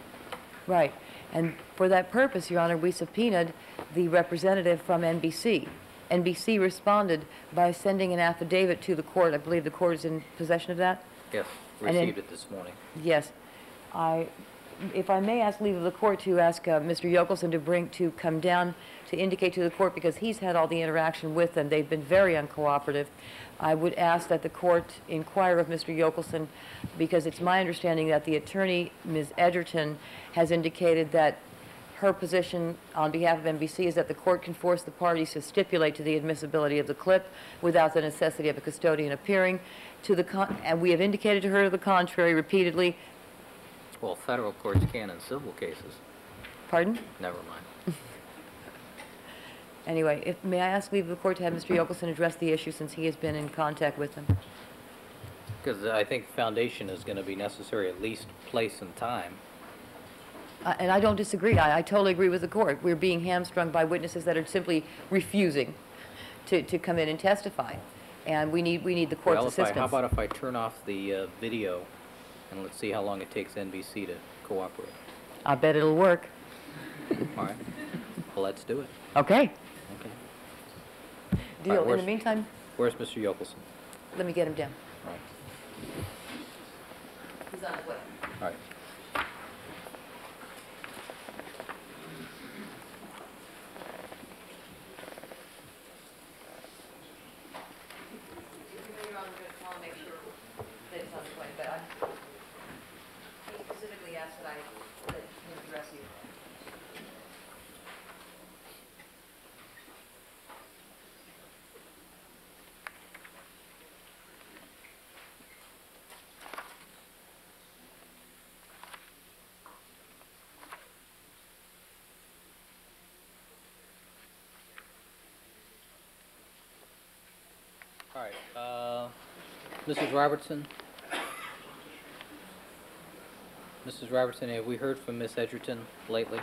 [SPEAKER 2] Right. And for that purpose, Your Honor, we subpoenaed the representative from NBC. NBC responded by sending an affidavit to the court. I believe the court is in possession of that?
[SPEAKER 1] Yes, received it this morning.
[SPEAKER 2] Yes. If I may ask leave of the court to ask Mr. Yochelson to come down to indicate to the court, because he's had all the interaction with them. They've been very uncooperative. I would ask that the court inquire of Mr. Yochelson, because it's my understanding that the attorney, Ms. Edgerton, has indicated that her position on behalf of NBC is that the court can force the parties to stipulate to the admissibility of the clip without the necessity of a custodian appearing. And we have indicated to her the contrary repeatedly.
[SPEAKER 1] Well, federal courts can in civil cases.
[SPEAKER 2] Pardon?
[SPEAKER 1] Never mind.
[SPEAKER 2] Anyway, may I ask leave of the court to have Mr. Yochelson address the issue, since he has been in contact with them?
[SPEAKER 1] Because I think foundation is going to be necessary, at least place and time.
[SPEAKER 2] And I don't disagree. I totally agree with the court. We're being hamstrung by witnesses that are simply refusing to come in and testify. And we need the court's assistance.
[SPEAKER 1] How about if I turn off the video, and let's see how long it takes NBC to cooperate.
[SPEAKER 2] I bet it'll work.
[SPEAKER 1] All right. Well, let's do it.
[SPEAKER 2] Okay.
[SPEAKER 1] Okay.
[SPEAKER 2] Deal.
[SPEAKER 1] All right,
[SPEAKER 2] In the meantime,
[SPEAKER 1] where's Mr. Yochelson?
[SPEAKER 2] let me get him down.
[SPEAKER 1] All right.
[SPEAKER 2] He's on his way.
[SPEAKER 1] All right.
[SPEAKER 2] You're on the good call, make sure that it's on the way, but he specifically asked that I address you.
[SPEAKER 1] All right. Mrs. Robertson? Mrs. Robertson, have we heard from Miss Edgerton lately?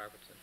[SPEAKER 1] Robertson.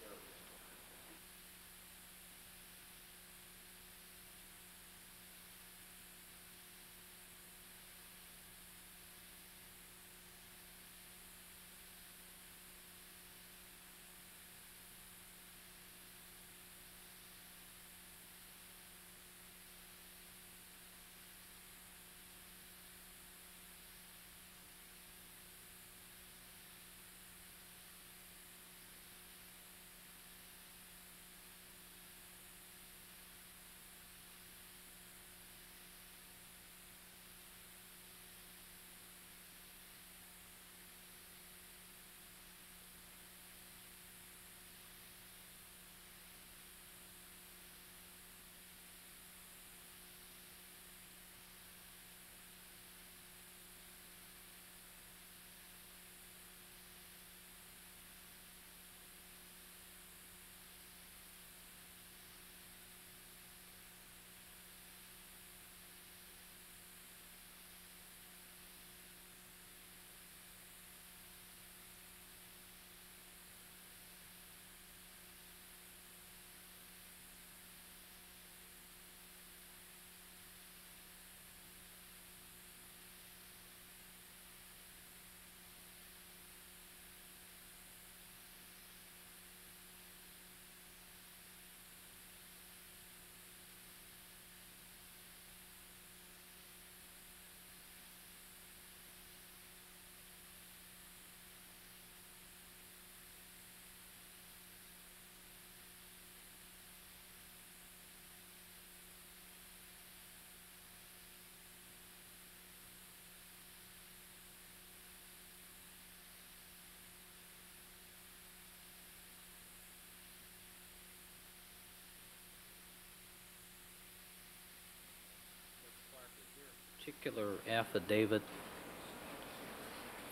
[SPEAKER 1] Particular affidavit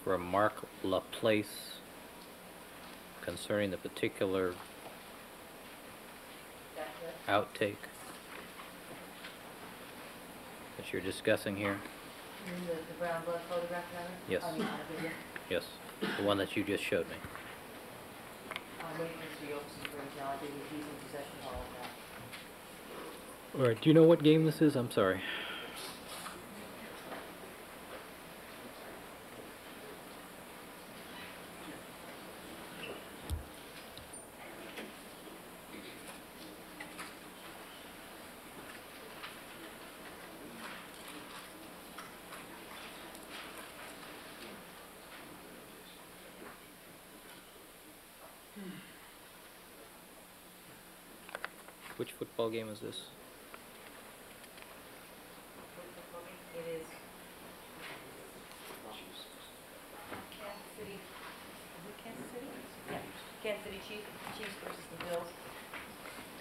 [SPEAKER 1] from Mark Laplace concerning the particular outtake that you're discussing here?
[SPEAKER 2] The brown blood photograph, rather?
[SPEAKER 1] Yes.
[SPEAKER 2] I mean, on a video.
[SPEAKER 1] Yes, the one that you just showed me.
[SPEAKER 2] Wait for Mr. Yochelson for his knowledge, he's in possession of all of that.
[SPEAKER 1] All right, do you know what game this is? I'm sorry. Which football game is this?
[SPEAKER 2] It is Kansas City, is it Kansas City? Yeah, Kansas City Chiefs versus the Bills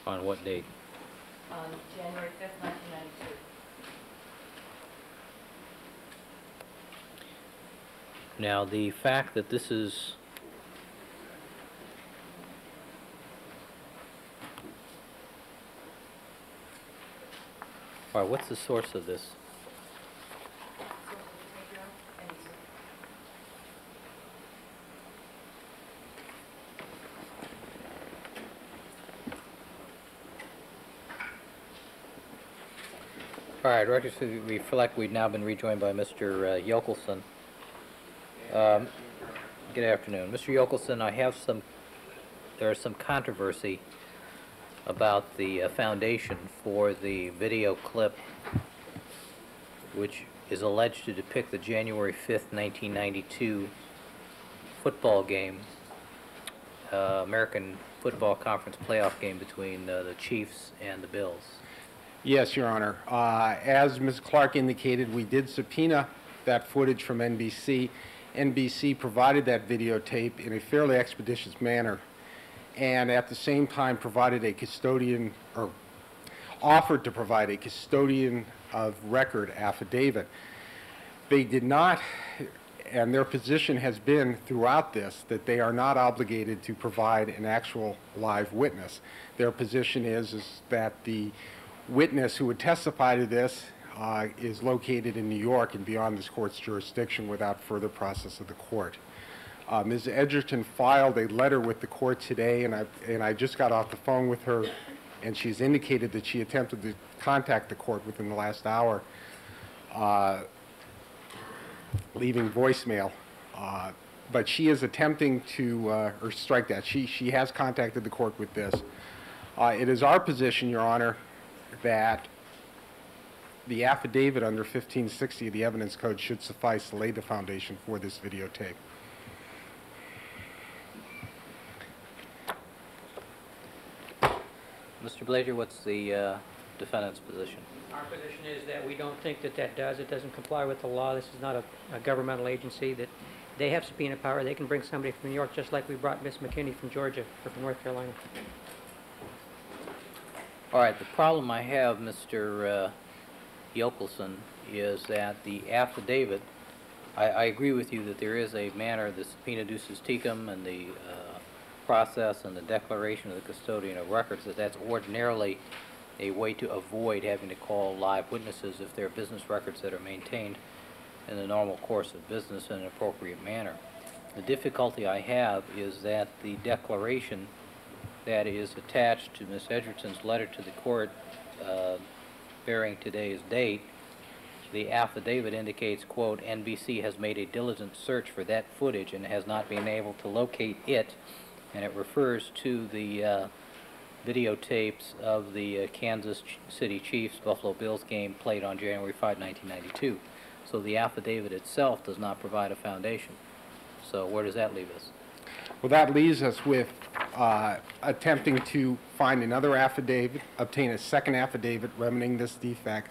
[SPEAKER 1] On what date?
[SPEAKER 2] on January 5th, 1992.
[SPEAKER 1] Now, the fact that this is all right, what's the source of this? All right, records reflect we've now been rejoined by Mr. Yochelson. Good afternoon. Mr. Yochelson, there is some controversy about the foundation for the video clip which is alleged to depict the January 5th, 1992 football game, American Football Conference playoff game between the Chiefs and the Bills.
[SPEAKER 10] Yes, Your Honor. As Ms. Clark indicated, we did subpoena that footage from NBC. NBC provided that videotape in a fairly expeditious manner, and at the same time provided a custodian, or offered to provide a custodian of record affidavit. They did not, and their position has been throughout this that they are not obligated to provide an actual live witness. Their position is that the witness who would testify to this is located in New York and beyond this court's jurisdiction without further process of the court. Ms. Edgerton filed a letter with the court today, and I just got off the phone with her, and she's indicated that she attempted to contact the court within the last hour, leaving voicemail. But she is attempting to, or strike that. She has contacted the court with this. It is our position, Your Honor, that the affidavit under 1560 of the Evidence Code should suffice to lay the foundation for this videotape.
[SPEAKER 1] Mr. Blaiser, what's the defendant's position?
[SPEAKER 3] Our position is that we don't think that that does. It doesn't comply with the law. This is not a governmental agency. That they have subpoena power. They can bring somebody from New York just like we brought Miss McKinney from Georgia or from North Carolina.
[SPEAKER 1] All right, the problem I have, Mr. Yochelson, is that the affidavit, I agree with you that there is a manner, the subpoena ducis tecum and the process and the declaration of the custodian of records, that's ordinarily a way to avoid having to call live witnesses if there are business records that are maintained in the normal course of business in an appropriate manner. The difficulty I have is that the declaration that is attached to Ms. Edgerton's letter to the court bearing today's date, the affidavit indicates, quote, NBC has made a diligent search for that footage and has not been able to locate it, and it refers to the videotapes of the Kansas City Chiefs Buffalo Bills game played on January 5, 1992. So the affidavit itself does not provide a foundation. So where does that leave us?
[SPEAKER 10] Well, that leaves us with attempting to find another affidavit, obtain a second affidavit remedying this defect,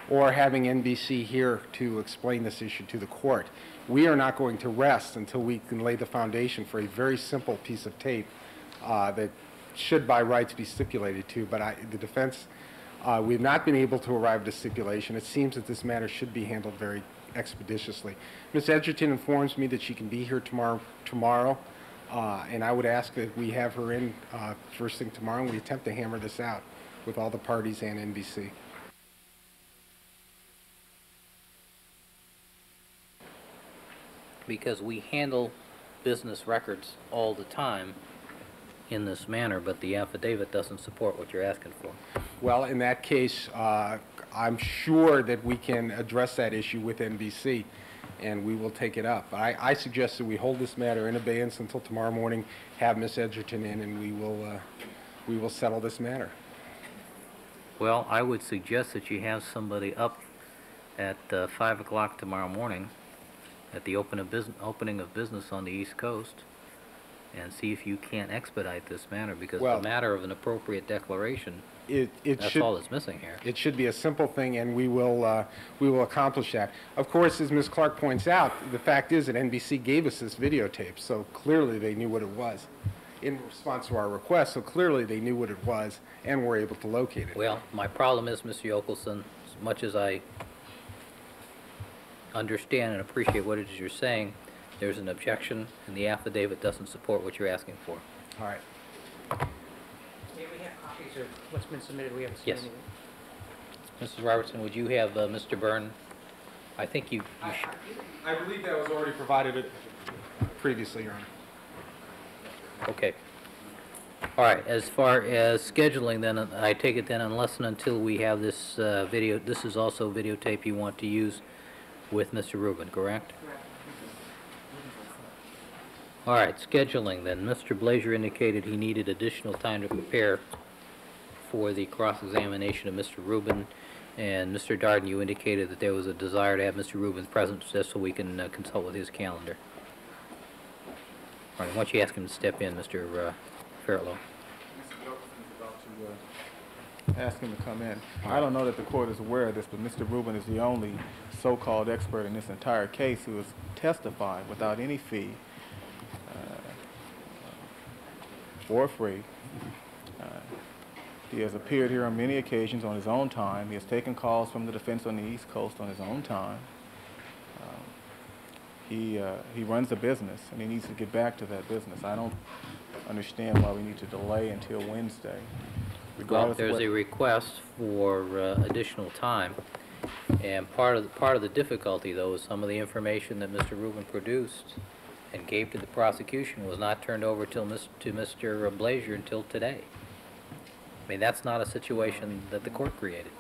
[SPEAKER 10] or having NBC here to explain this issue to the court. We are not going to rest until we can lay the foundation for a very simple piece of tape that should by rights be stipulated to, but the defense, we have not been able to arrive at a stipulation. It seems that this matter should be handled very expeditiously. Ms. Edgerton informs me that she can be here tomorrow, and I would ask that we have her in first thing tomorrow, and we attempt to hammer this out with all the parties and NBC.
[SPEAKER 1] Because we handle business records all the time in this manner, but the affidavit doesn't support what you're asking for.
[SPEAKER 10] Well, in that case, I'm sure that we can address that issue with NBC, and we will take it up. I suggest that we hold this matter in abeyance until tomorrow morning, have Ms. Edgerton in, and we will settle this matter.
[SPEAKER 1] Well, I would suggest that you have somebody up at 5 o'clock tomorrow morning at the opening of business on the East Coast and see if you can't expedite this matter, because the matter of an appropriate declaration, that's all that's missing here.
[SPEAKER 10] It should be a simple thing, and we will accomplish that. Of course, as Ms. Clark points out, the fact is that NBC gave us this videotape, so clearly they knew what it was in response to our request, so clearly they knew what it was and were able to locate it.
[SPEAKER 1] Well, my problem is, Mr. Yochelson, as much as I understand and appreciate what it is you're saying, there's an objection, and the affidavit doesn't support what you're asking for.
[SPEAKER 10] All right.
[SPEAKER 3] May we have copies of what's been submitted? We haven't seen
[SPEAKER 1] Yes.
[SPEAKER 3] anything.
[SPEAKER 1] Mrs. Robertson, would you have Mr. Byrne? I think you should.
[SPEAKER 10] I believe that was already provided previously, Your Honor.
[SPEAKER 1] Okay. All right, as far as scheduling, then, I take it then unless and until we have this video, this is also videotape you want to use with Mr. Rubin, correct?
[SPEAKER 2] Correct.
[SPEAKER 1] All right, scheduling then. Mr. Blaiser indicated he needed additional time to prepare for the cross-examination of Mr. Rubin, and Mr. Darden, you indicated that there was a desire to have Mr. Rubin present just so we can consult with his calendar. All right, why don't you ask him to step in, Mr. Fairlow?
[SPEAKER 4] Mr. Yochelson is about to ask him to come in. I don't know that the court is aware of this, but Mr. Rubin is the only so-called expert in this entire case who has testified without any fee for free. He has appeared here on many occasions on his own time. He has taken calls from the defense on the East Coast on his own time. He runs a business, and he needs to get back to that business. I don't understand why we need to delay until Wednesday.
[SPEAKER 1] Well, there's a request for additional time, and part of the difficulty, though, is some of the information that Mr. Rubin produced and gave to the prosecution was not turned over to Mr. Blaiser until today. I mean, that's not a situation that the court created.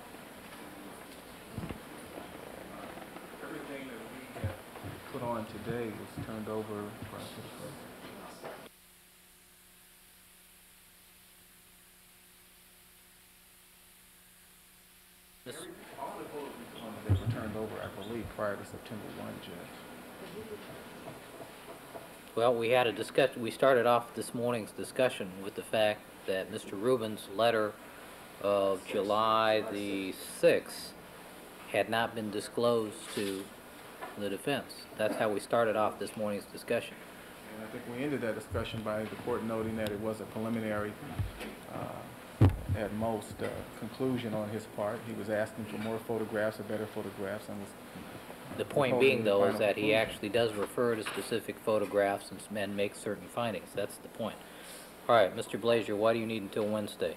[SPEAKER 4] Everything that we have put on today was turned over prior to the court. All the photos we put on today were turned over, I believe, prior to September 1, Judge.
[SPEAKER 1] Well, we had a discussion, we started off this morning's discussion with the fact that Mr. Rubin's letter of July the 6th had not been disclosed to the defense. That's how we started off this morning's discussion.
[SPEAKER 4] And I think we ended that discussion by the court noting that it was a preliminary, at most, conclusion on his part. He was asking for more photographs or better photographs, and was
[SPEAKER 1] The point being, though, is that he actually does refer to specific photographs and make certain findings. That's the point. All right, Mr. Blaiser, why do you need until Wednesday?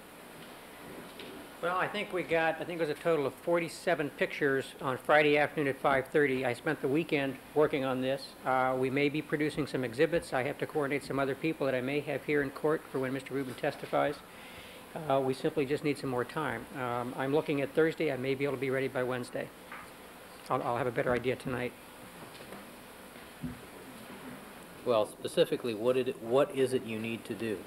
[SPEAKER 3] Well, I think it was a total of 47 pictures on Friday afternoon at 5:30. I spent the weekend working on this. We may be producing some exhibits. I have to coordinate some other people that I may have here in court for when Mr. Rubin testifies. We simply just need some more time. I'm looking at Thursday. I may be able to be ready by Wednesday. I'll have a better idea tonight.
[SPEAKER 1] Well, specifically, what is it you need to do?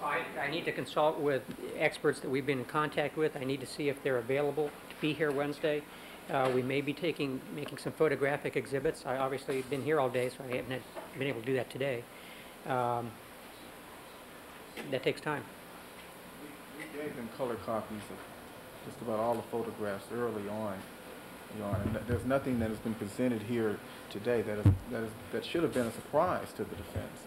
[SPEAKER 3] I need to consult with experts that we've been in contact with. I need to see if they're available to be here Wednesday. We may be making some photographic exhibits. I obviously been here all day, so I haven't been able to do that today. That takes time.
[SPEAKER 4] We gave them color copies of just about all the photographs early on, Your Honor. And there's nothing that has been presented here today that should have been a surprise to the defense.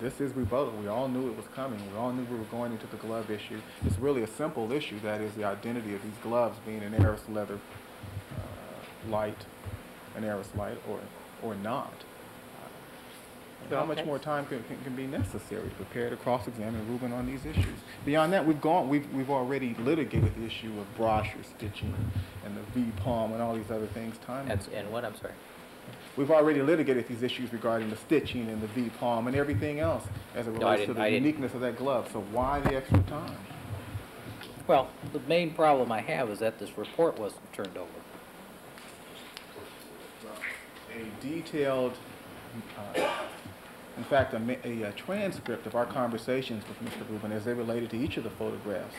[SPEAKER 4] This is rebuttal. We all knew it was coming. We all knew we were going into the glove issue. It's really a simple issue, that is the identity of these gloves being an Arras leather light, an Arras light, or not. How much more time can be necessary to prepare to cross-examine Rubin on these issues? Beyond that, we've already litigated the issue of brochure stitching and the V-palm and all these other things.
[SPEAKER 1] And what? I'm sorry.
[SPEAKER 4] We've already litigated these issues regarding the stitching and the V-palm and everything else as it relates to the uniqueness of that glove. So why the extra time?
[SPEAKER 1] Well, the main problem I have is that this report wasn't turned over.
[SPEAKER 4] A detailed, in fact, a transcript of our conversations with Mr. Rubin as they related to each of the photographs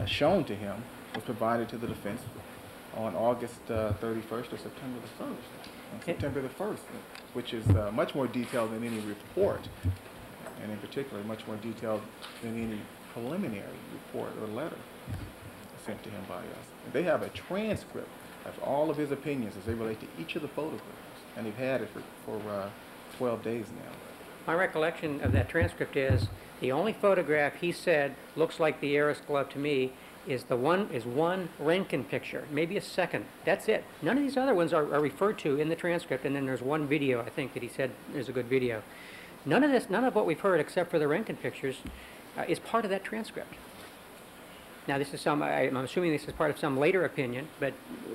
[SPEAKER 4] shown to him was provided to the defense on August 31st or September the 1st. On September the 1st, which is much more detailed than any report, and in particular much more detailed than any preliminary report or letter sent to him by us. And they have a transcript of all of his opinions as they relate to each of the photographs, and they've had it for 12 days now.
[SPEAKER 3] My recollection of that transcript is the only photograph he said looks like the Arras glove to me is one Röntgen picture, maybe a second. That's it. None of these other ones are referred to in the transcript, and then there's one video, I think, that he said is a good video. None of what we've heard, except for the Röntgen pictures, is part of that transcript. Now, this is I'm assuming this is part of some later opinion, but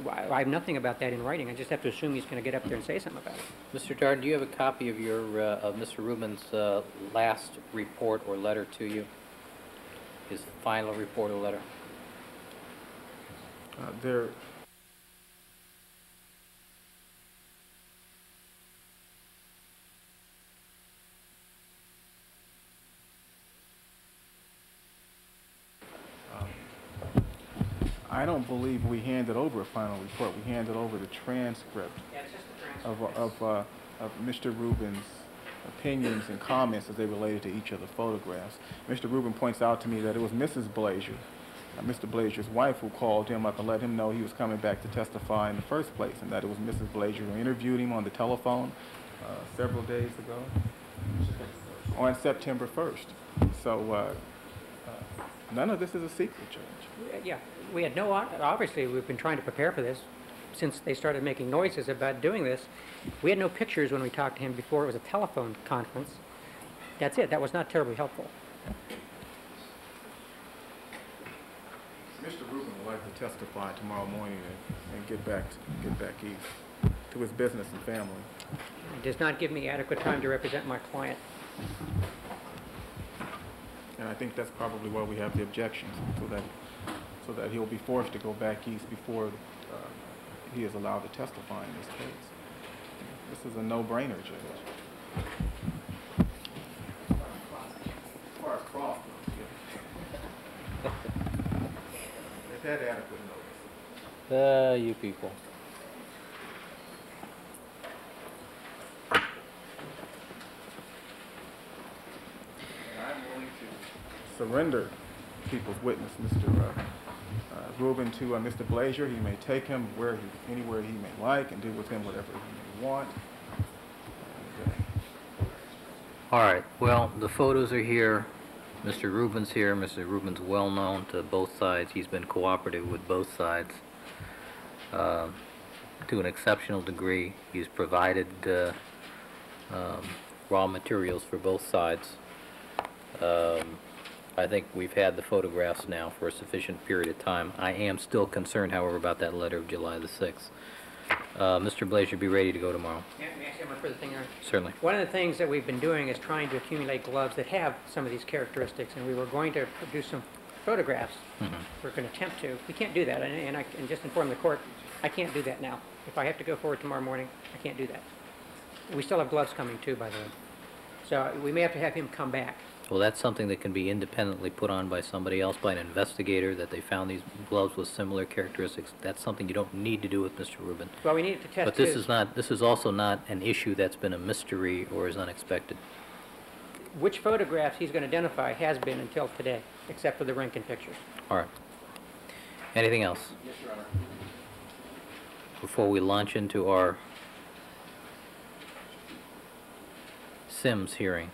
[SPEAKER 3] I have nothing about that in writing. I just have to assume he's going to get up there and say something about it.
[SPEAKER 1] Mr. Darden, do you have a copy of of Mr. Rubin's last report or letter to you? His final report or letter?
[SPEAKER 4] I don't believe we handed over a final report. We handed over the transcript of Mr. Rubin's opinions and comments as they related to each of the photographs. Mr. Rubin points out to me that it was Mrs. Blaiser, Mr. Blaiser's wife, who called him up and let him know he was coming back to testify in the first place, and that it was Mrs. Blaiser who interviewed him on the telephone several days ago on September 1st. So none of this is a secret, Judge.
[SPEAKER 3] Yeah, we had obviously we've been trying to prepare for this since they started making noises about doing this. We had no pictures when we talked to him before. It was a telephone conference. That's it. That was not terribly helpful.
[SPEAKER 4] Mr. Rubin would like to testify tomorrow morning and get back east to to his business and family.
[SPEAKER 3] It does not give me adequate time to represent my client.
[SPEAKER 4] And I think that's probably why we have the objections, so that he'll be forced to go back east before he is allowed to testify in this case. This is a no-brainer, Judge. As far as cross goes, yeah. They've had adequate notice.
[SPEAKER 1] You people.
[SPEAKER 4] Surrender people's witness, Mr. Rubin, to Mr. Blaiser. He may take him anywhere he may like and do with him whatever he may want. And,
[SPEAKER 1] All right, well, the photos are here. Mr. Rubin's here. Mr. Rubin's well known to both sides. He's been cooperative with both sides to an exceptional degree. He's provided raw materials for both sides. I think we've had the photographs now for a sufficient period of time. I am still concerned, however, about that letter of July the 6th. Mr. Blaiser, be ready to go tomorrow.
[SPEAKER 3] May I say one further thing, Aaron?
[SPEAKER 1] Certainly.
[SPEAKER 3] One of the things that we've been doing is trying to accumulate gloves that have some of these characteristics, and we were going to produce some photographs. We're going to attempt to. We can't do that, and I can just inform the court, I can't do that now. If I have to go forward tomorrow morning, I can't do that. We still have gloves coming too, by the way. So we may have to have him come back.
[SPEAKER 1] Well, that's something that can be independently put on by somebody else, by an investigator, that they found these gloves with similar characteristics. That's something you don't need to do with Mr. Rubin.
[SPEAKER 3] Well, we need to test
[SPEAKER 1] But this is also not an issue that's been a mystery or is unexpected.
[SPEAKER 3] Which photographs he's going to identify has been until today, except for the Rankin pictures.
[SPEAKER 1] All right. Anything else?
[SPEAKER 9] Yes, Your Honor.
[SPEAKER 1] Before we launch into our Sims hearing.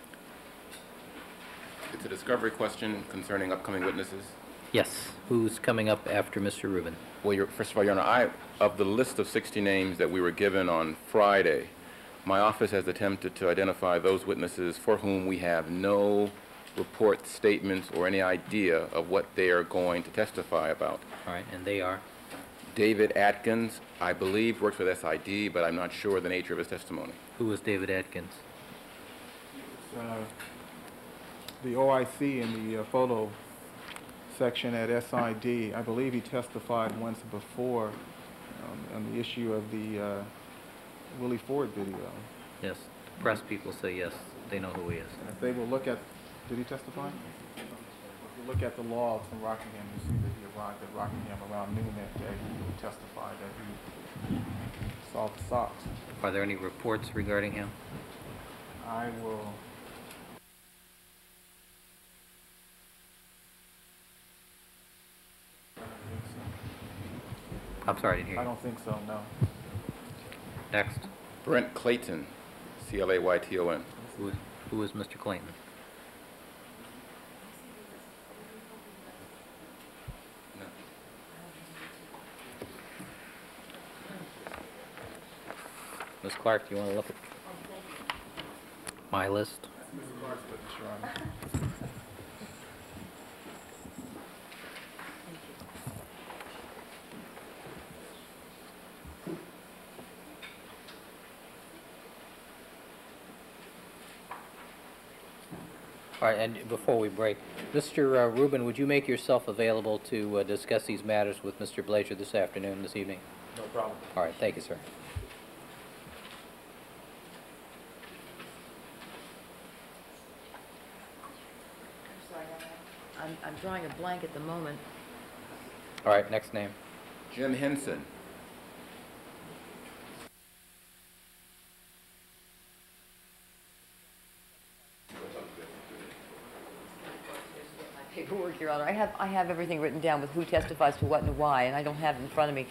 [SPEAKER 11] It's a discovery question concerning upcoming witnesses.
[SPEAKER 1] Yes. Who's coming up after Mr. Rubin?
[SPEAKER 11] Well, first of all, Your Honor, of the list of 60 names that we were given on Friday, my office has attempted to identify those witnesses for whom we have no report, statements, or any idea of what they are going to testify about.
[SPEAKER 1] All right, and they are?
[SPEAKER 11] David Atkins, I believe, works with SID, but I'm not sure the nature of his testimony.
[SPEAKER 1] Who is David Atkins?
[SPEAKER 4] the OIC in the photo section at SID, I believe he testified once before on the issue of the Willie Ford video.
[SPEAKER 1] Yes, the press people say yes, they know who he is.
[SPEAKER 4] And if they will look at, did he testify? If you look at the logs from Rockingham, you see that he arrived at Rockingham around noon that day. He will testify that he saw the socks.
[SPEAKER 1] Are there any reports regarding him?
[SPEAKER 4] I will.
[SPEAKER 1] I'm sorry, I didn't hear
[SPEAKER 4] I
[SPEAKER 1] you.
[SPEAKER 4] don't think so, no.
[SPEAKER 1] Next.
[SPEAKER 11] Brent Clayton, C-L-A-Y-T-O-N.
[SPEAKER 1] Who is Mr. Clayton? Ms. Clark, do you want to look at my list?
[SPEAKER 4] Mr. Clark's witness, Your Honor.
[SPEAKER 1] All right, and before we break, Mr. Rubin, would you make yourself available to discuss these matters with Mr. Blaiser this afternoon, this evening?
[SPEAKER 9] No problem.
[SPEAKER 1] All right, thank you, sir.
[SPEAKER 2] I'm drawing a blank at the moment.
[SPEAKER 1] All right, next name.
[SPEAKER 11] Jim Henson.
[SPEAKER 2] Paperwork, Your Honor. I have everything written down with who testifies to what and why, and I don't have it in front of me.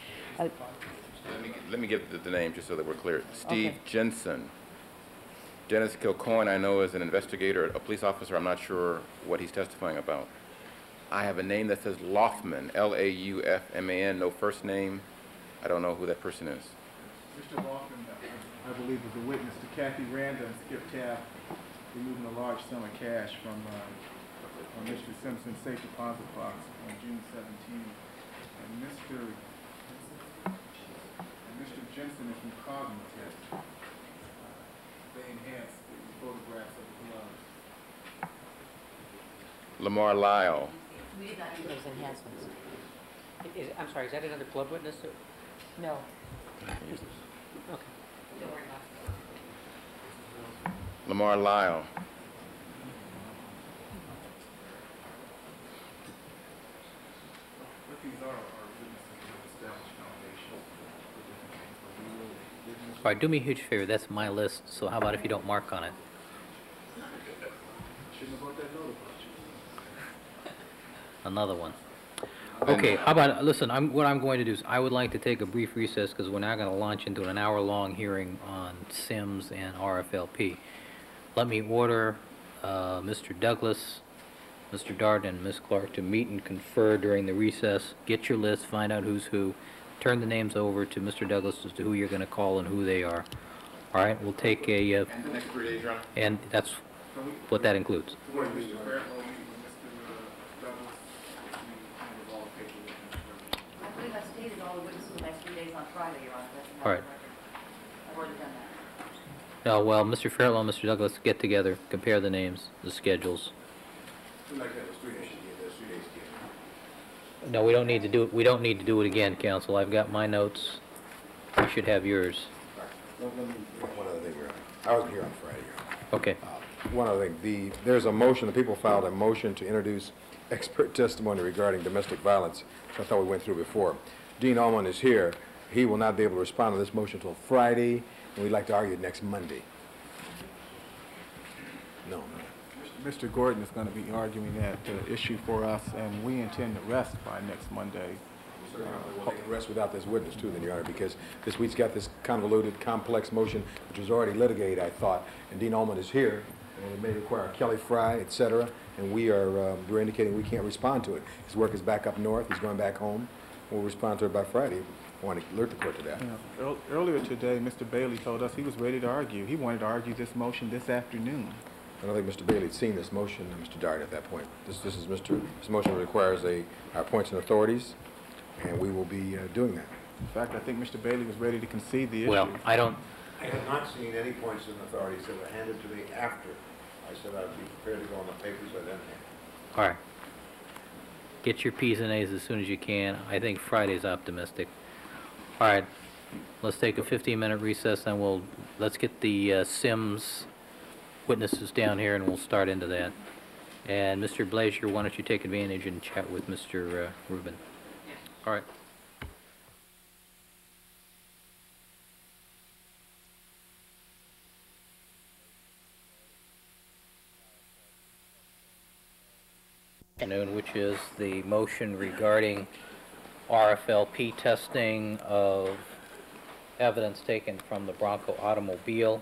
[SPEAKER 11] Let me get the name just so that we're clear. Steve
[SPEAKER 2] Okay.
[SPEAKER 11] Jensen. Dennis Kilcoyne, I know, is an investigator, a police officer. I'm not sure what he's testifying about. I have a name that says Laufman, L-A-U-F-M-A-N, no first name. I don't know who that person is.
[SPEAKER 4] Mr. Laughlin, I believe, was a witness to Kathy Randa and Skip Taft removing a large sum of cash from Mr. Simpson's safe deposit box on June 17th. And Mr. Jensen is from Cognitive. They enhance the photographs of the gloves.
[SPEAKER 11] Lamar Lyle.
[SPEAKER 2] We did not use
[SPEAKER 8] Those enhancements.
[SPEAKER 3] I'm sorry, is that another club witness?
[SPEAKER 8] No.
[SPEAKER 3] Okay.
[SPEAKER 2] Don't worry about it.
[SPEAKER 11] Lamar Lyle.
[SPEAKER 4] What these are witnesses to established foundations for different things, but we will witness.
[SPEAKER 1] All right, do me a huge favor. That's my list, so how about if you don't mark on it?
[SPEAKER 4] Shouldn't have brought that note about you.
[SPEAKER 1] Another one. Okay, how about, listen, what I'm going to do is I would like to take a brief recess because we're now going to launch into an hour-long hearing on Sims and RFLP. Let me order Mr. Douglas, Mr. Darden, and Ms. Clark to meet and confer during the recess. Get your list, find out who's who, turn the names over to Mr. Douglas as to who you're going to call and who they are. All right, we'll take a,
[SPEAKER 11] And the next 3 days, Your Honor?
[SPEAKER 1] and that's what that includes.
[SPEAKER 4] Wait, Mr. Fairwell, Mr. Douglas, we handled all the paperwork.
[SPEAKER 2] I believe I stated all the witnesses for the next 3 days on Friday, Your Honor. That's not
[SPEAKER 1] All right.
[SPEAKER 2] the record. I've already done that.
[SPEAKER 1] No, well, Mr. Fairlaw and Mr. Douglas get together, compare the names, the schedules. No, we don't need to do it. We don't need to do it again, counsel. I've got my notes. You should have yours.
[SPEAKER 12] Let me, one other thing, Your Honor. I wasn't here on Friday, Your Honor.
[SPEAKER 1] Okay.
[SPEAKER 12] One other thing, there's a motion, the people filed a motion to introduce expert testimony regarding domestic violence, which I thought we went through before. Dean Allman is here. He will not be able to respond to this motion until Friday, and we'd like to argue it next Monday. No, no.
[SPEAKER 4] Mr. Gordon is going to be arguing that issue for us, and we intend to rest by next Monday.
[SPEAKER 12] We'll take the rest without this witness too, then, Your Honor, because this week's got this convoluted, complex motion, which was already litigated, I thought, and Dean Allman is here, and it may require Kelly Fry, et cetera, and we're indicating we can't respond to it. His work is back up north. He's going back home. We'll respond to it by Friday. I want to alert the court to that.
[SPEAKER 4] Earlier today, Mr. Bailey told us he was ready to argue. He wanted to argue this motion this afternoon.
[SPEAKER 12] I don't think Mr. Bailey had seen this motion, Mr. Darden, at that point. This motion requires our points and authorities, and we will be doing that.
[SPEAKER 4] In fact, I think Mr. Bailey was ready to concede the issue.
[SPEAKER 1] Well, I don't.
[SPEAKER 12] I have not seen any points and authorities that were handed to me after I said I'd be prepared to go on the papers I then had.
[SPEAKER 1] All right. Get your P's and A's as soon as you can. I think Friday's optimistic. All right. Let's take a 15-minute recess, and let's get the Sims witnesses down here, and we'll start into that. And Mr. Blaiser, why don't you take advantage and chat with Mr. Rubin? All right. Which is the motion regarding RFLP testing of evidence taken from the Bronco automobile,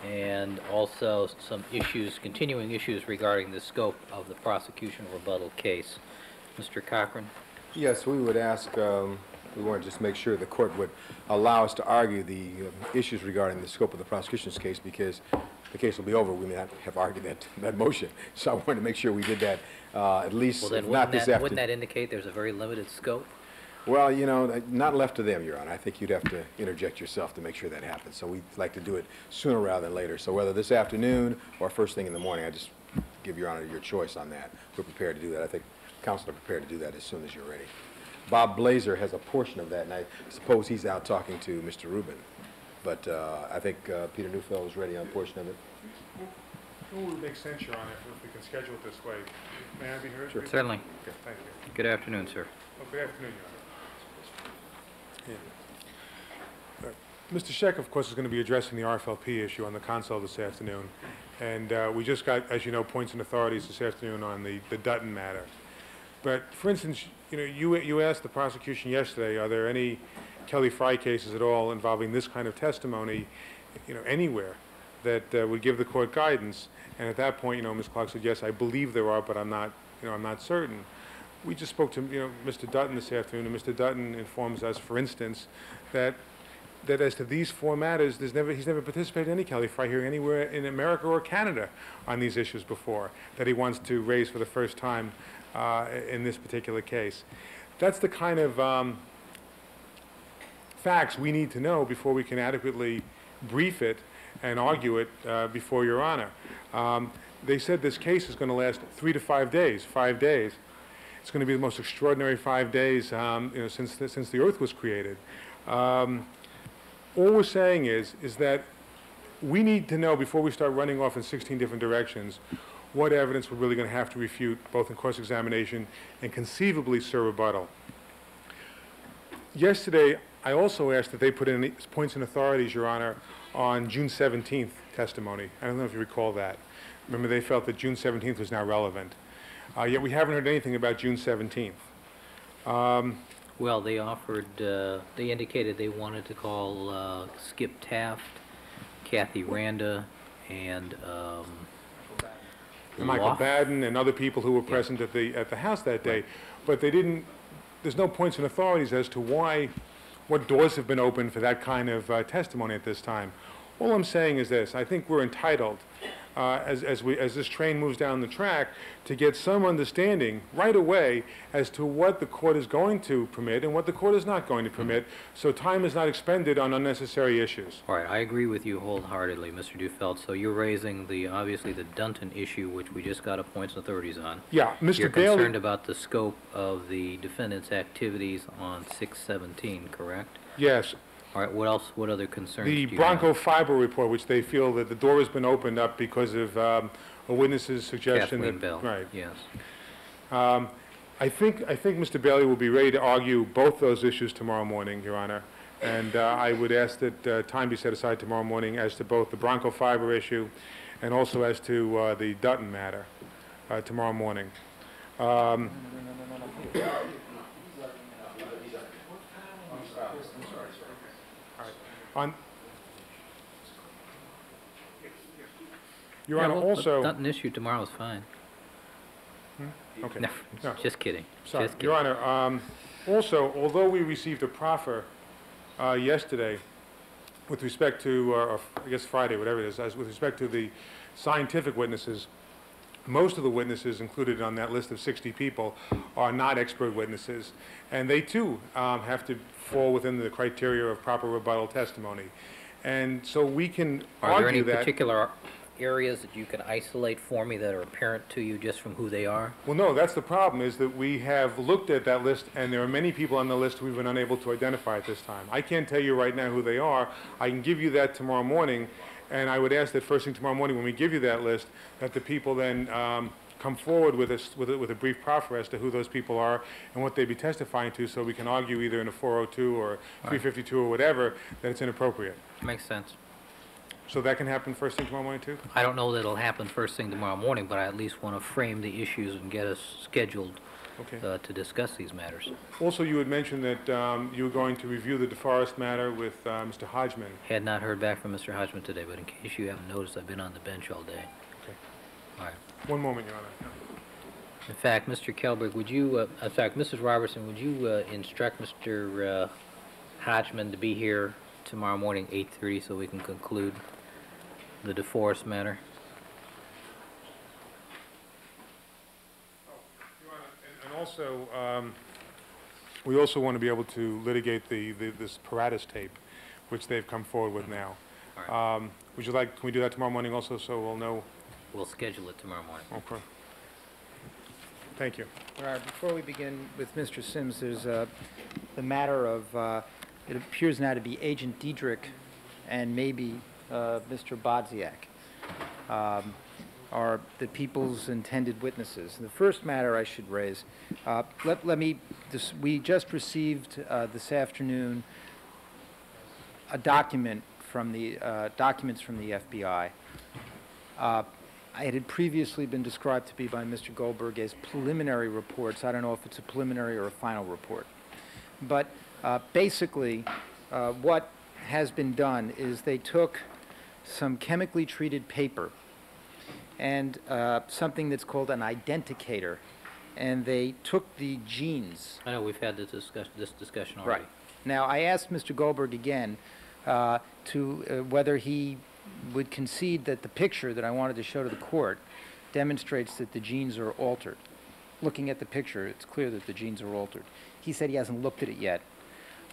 [SPEAKER 1] and also some issues, continuing issues regarding the scope of the prosecution rebuttal case. Mr. Cochran?
[SPEAKER 12] Yes, we would ask, we want to just make sure the court would allow us to argue the issues regarding the scope of the prosecution's case, because the case will be over. We may not have argued that motion. So I wanted to make sure we did that at least,
[SPEAKER 1] Well, then
[SPEAKER 12] if not this afternoon.
[SPEAKER 1] wouldn't that indicate there's a very limited scope?
[SPEAKER 12] Well, you know, not left to them, Your Honor. I think you'd have to interject yourself to make sure that happens. So we'd like to do it sooner rather than later. So whether this afternoon or first thing in the morning, I just give Your Honor your choice on that. We're prepared to do that. I think counsel are prepared to do that as soon as you're ready. Bob Blaiser has a portion of that, and I suppose he's out talking to Mr. Rubin. But I think Peter Neufeld is ready on a portion of it.
[SPEAKER 13] It would make sense, Your Honor, if we can schedule it this way. May I be heard?
[SPEAKER 12] Sure.
[SPEAKER 1] Certainly.
[SPEAKER 13] Okay, thank you.
[SPEAKER 1] Good afternoon, sir.
[SPEAKER 13] Oh, good afternoon, Your Honor. Mr. Scheck, of course, is going to be addressing the RFLP issue on the console this afternoon. And we just got, as you know, points and authorities this afternoon on the Dutton matter. But, for instance, you know, you asked the prosecution yesterday, are there any Kelly Fry cases at all involving this kind of testimony, you know, anywhere that would give the court guidance? And at that point, you know, Ms. Clark said, yes, I believe there are, but I'm not, you know, I'm not certain. We just spoke to, you know, Mr. Dutton this afternoon, and Mr. Dutton informs us, for instance, that as to these four matters, he's never participated in any Kelly Fry hearing anywhere in America or Canada on these issues before, that he wants to raise for the first time in this particular case. That's the kind of facts we need to know before we can adequately brief it and argue it before Your Honor. They said this case is going to last 3 to 5 days, 5 days. It's going to be the most extraordinary 5 days since the earth was created. All we're saying is that we need to know before we start running off in 16 different directions what evidence we're really going to have to refute, both in cross-examination and conceivably sir rebuttal. Yesterday, I also asked that they put in points and authorities, Your Honor, on June 17th testimony. I don't know if you recall that. Remember, they felt that June 17th was now relevant. Yet we haven't heard anything about June 17th.
[SPEAKER 1] Well, they offered, they indicated they wanted to call Skip Taft, Kathy Randa, and
[SPEAKER 13] Michael Baden and other people who were present at the house that day, but they didn't. There's no points and authorities as to what doors have been opened for that kind of testimony at this time. All I'm saying is this: I think we're entitled, as this train moves down the track, to get some understanding right away as to what the court is going to permit and what the court is not going to permit, so time is not expended on unnecessary issues.
[SPEAKER 1] All right, I agree with you wholeheartedly, Mr. Neufeld. So you're raising obviously the Dunton issue, which we just got a points and authorities on.
[SPEAKER 13] Yeah, Mr.
[SPEAKER 1] You're
[SPEAKER 13] Bailey.
[SPEAKER 1] concerned about the scope of the defendant's activities on 6/17, correct?
[SPEAKER 13] Yes.
[SPEAKER 1] All right, what else, what other concerns do
[SPEAKER 13] The
[SPEAKER 1] you
[SPEAKER 13] Bronco
[SPEAKER 1] have?
[SPEAKER 13] Fiber report, which they feel that the door has been opened up because of a witness's suggestion
[SPEAKER 1] Kathleen
[SPEAKER 13] that,
[SPEAKER 1] Bell,
[SPEAKER 13] right.
[SPEAKER 1] yes.
[SPEAKER 13] I think Mr. Bailey will be ready to argue both those issues tomorrow morning, Your Honor. And I would ask that time be set aside tomorrow morning as to both the Bronco Fiber issue and also as to the Dutton matter tomorrow morning. Your Honor, also...
[SPEAKER 1] Dutton issue tomorrow is fine.
[SPEAKER 13] Okay.
[SPEAKER 1] No,
[SPEAKER 13] No.
[SPEAKER 1] just kidding.
[SPEAKER 13] Sorry.
[SPEAKER 1] Just kidding.
[SPEAKER 13] Your Honor, also, although we received a proffer yesterday with respect to, or I guess Friday, whatever it is, with respect to the scientific witnesses, most of the witnesses included on that list of 60 people are not expert witnesses, and they too have to fall within the criteria of proper rebuttal testimony. And so we can
[SPEAKER 1] Are there any
[SPEAKER 13] argue that...
[SPEAKER 1] particular areas that you can isolate for me that are apparent to you just from who they are?
[SPEAKER 13] Well, no, that's the problem, is that we have looked at that list, and there are many people on the list we've been unable to identify at this time. I can't tell you right now who they are. I can give you that tomorrow morning, and I would ask that first thing tomorrow morning when we give you that list, that the people then come forward with a brief proffer as to who those people are and what they'd be testifying to, so we can argue either in a 402 or 352 or whatever that it's inappropriate.
[SPEAKER 1] Makes sense.
[SPEAKER 13] So that can happen first thing tomorrow morning, too?
[SPEAKER 1] I don't know that it'll happen first thing tomorrow morning, but I at least want to frame the issues and get us scheduled to discuss these matters.
[SPEAKER 13] Also, you had mentioned that you were going to review the DeForest matter with Mr. Hodgman.
[SPEAKER 1] Had not heard back from Mr. Hodgman today, but in case you haven't noticed, I've been on the bench all day.
[SPEAKER 13] Okay.
[SPEAKER 1] All right.
[SPEAKER 13] One moment, Your Honor.
[SPEAKER 1] In fact, Mr. Kelberg, would you, in fact, Mrs. Robertson, would you instruct Mr. Hodgman to be here tomorrow morning, 8:30, so we can conclude the DeForest matter?
[SPEAKER 13] And also, we also want to be able to litigate this Paratus tape, which they've come forward with now.
[SPEAKER 1] All right.
[SPEAKER 13] Would you like, can we do that tomorrow morning also, so we'll know?
[SPEAKER 1] We'll schedule it tomorrow morning.
[SPEAKER 13] Okay. Thank you.
[SPEAKER 6] All right, before we begin with Mr. Sims, there's the matter of, it appears now to be Agent Diedrich and maybe Mr. Bodziak are the people's intended witnesses. The first matter I should raise, we just received this afternoon a document from the, documents from the FBI. It had previously been described to be by Mr. Goldberg as preliminary reports. I don't know if it's a preliminary or a final report. But basically, what has been done is they took some chemically treated paper and something that's called an identicator, and they took the genes.
[SPEAKER 1] I know we've had this discussion already.
[SPEAKER 6] Right. Now, I asked Mr. Goldberg again whether he would concede that the picture that I wanted to show to the court demonstrates that the genes are altered. Looking at the picture, it's clear that the genes are altered. He said he hasn't looked at it yet.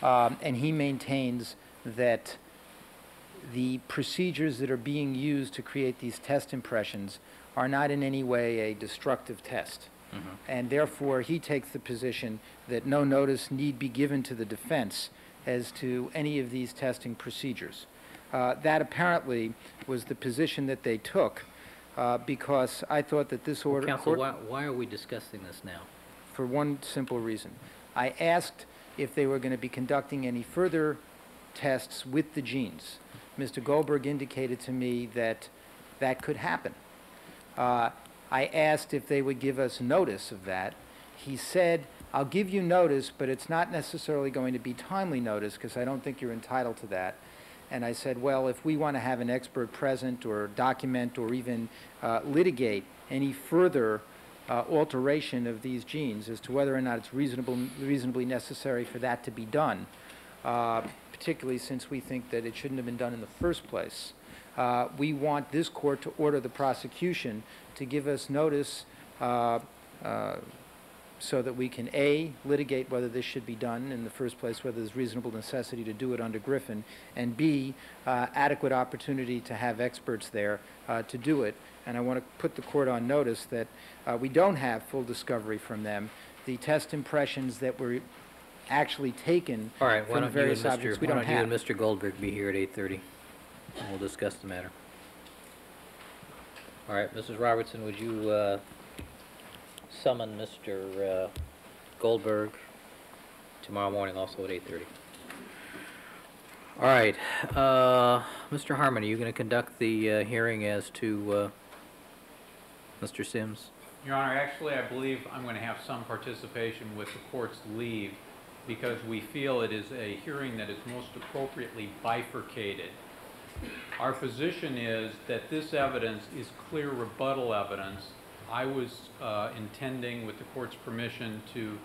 [SPEAKER 6] and he maintains that the procedures that are being used to create these test impressions are not in any way a destructive test. And therefore, he takes the position that no notice need be given to the defense as to any of these testing procedures. That apparently was the position that they took because I thought that this order...
[SPEAKER 1] Counsel, why are we discussing this now?
[SPEAKER 6] For one simple reason. I asked if they were going to be conducting any further tests with the genes. Mr. Goldberg indicated to me that that could happen. I asked if they would give us notice of that. He said, I'll give you notice, but it's not necessarily going to be timely notice because I don't think you're entitled to that. And I said, well, if we want to have an expert present or document or even litigate any further alteration of these genes as to whether or not it's reasonably necessary for that to be done, particularly since we think that it shouldn't have been done in the first place, we want this court to order the prosecution to give us notice so that we can, A, litigate whether this should be done in the first place, whether there's reasonable necessity to do it under Griffin, and B, adequate opportunity to have experts there to do it. And I want to put the court on notice that we don't have full discovery from them. The test impressions that were actually taken from various objects, we don't have.
[SPEAKER 1] Why don't you and Mr. Goldberg be here at 8:30, and we'll discuss the matter. All right, Mrs. Robertson, would you summon Mr. Goldberg tomorrow morning also at 8:30? All right, Mr. Harmon, are you going to conduct the hearing as to Mr. Sims?
[SPEAKER 14] Your Honor, actually, I believe I'm going to have some participation with the court's leave because we feel it is a hearing that is most appropriately bifurcated. Our position is that this evidence is clear rebuttal evidence. I was intending, with the court's permission, to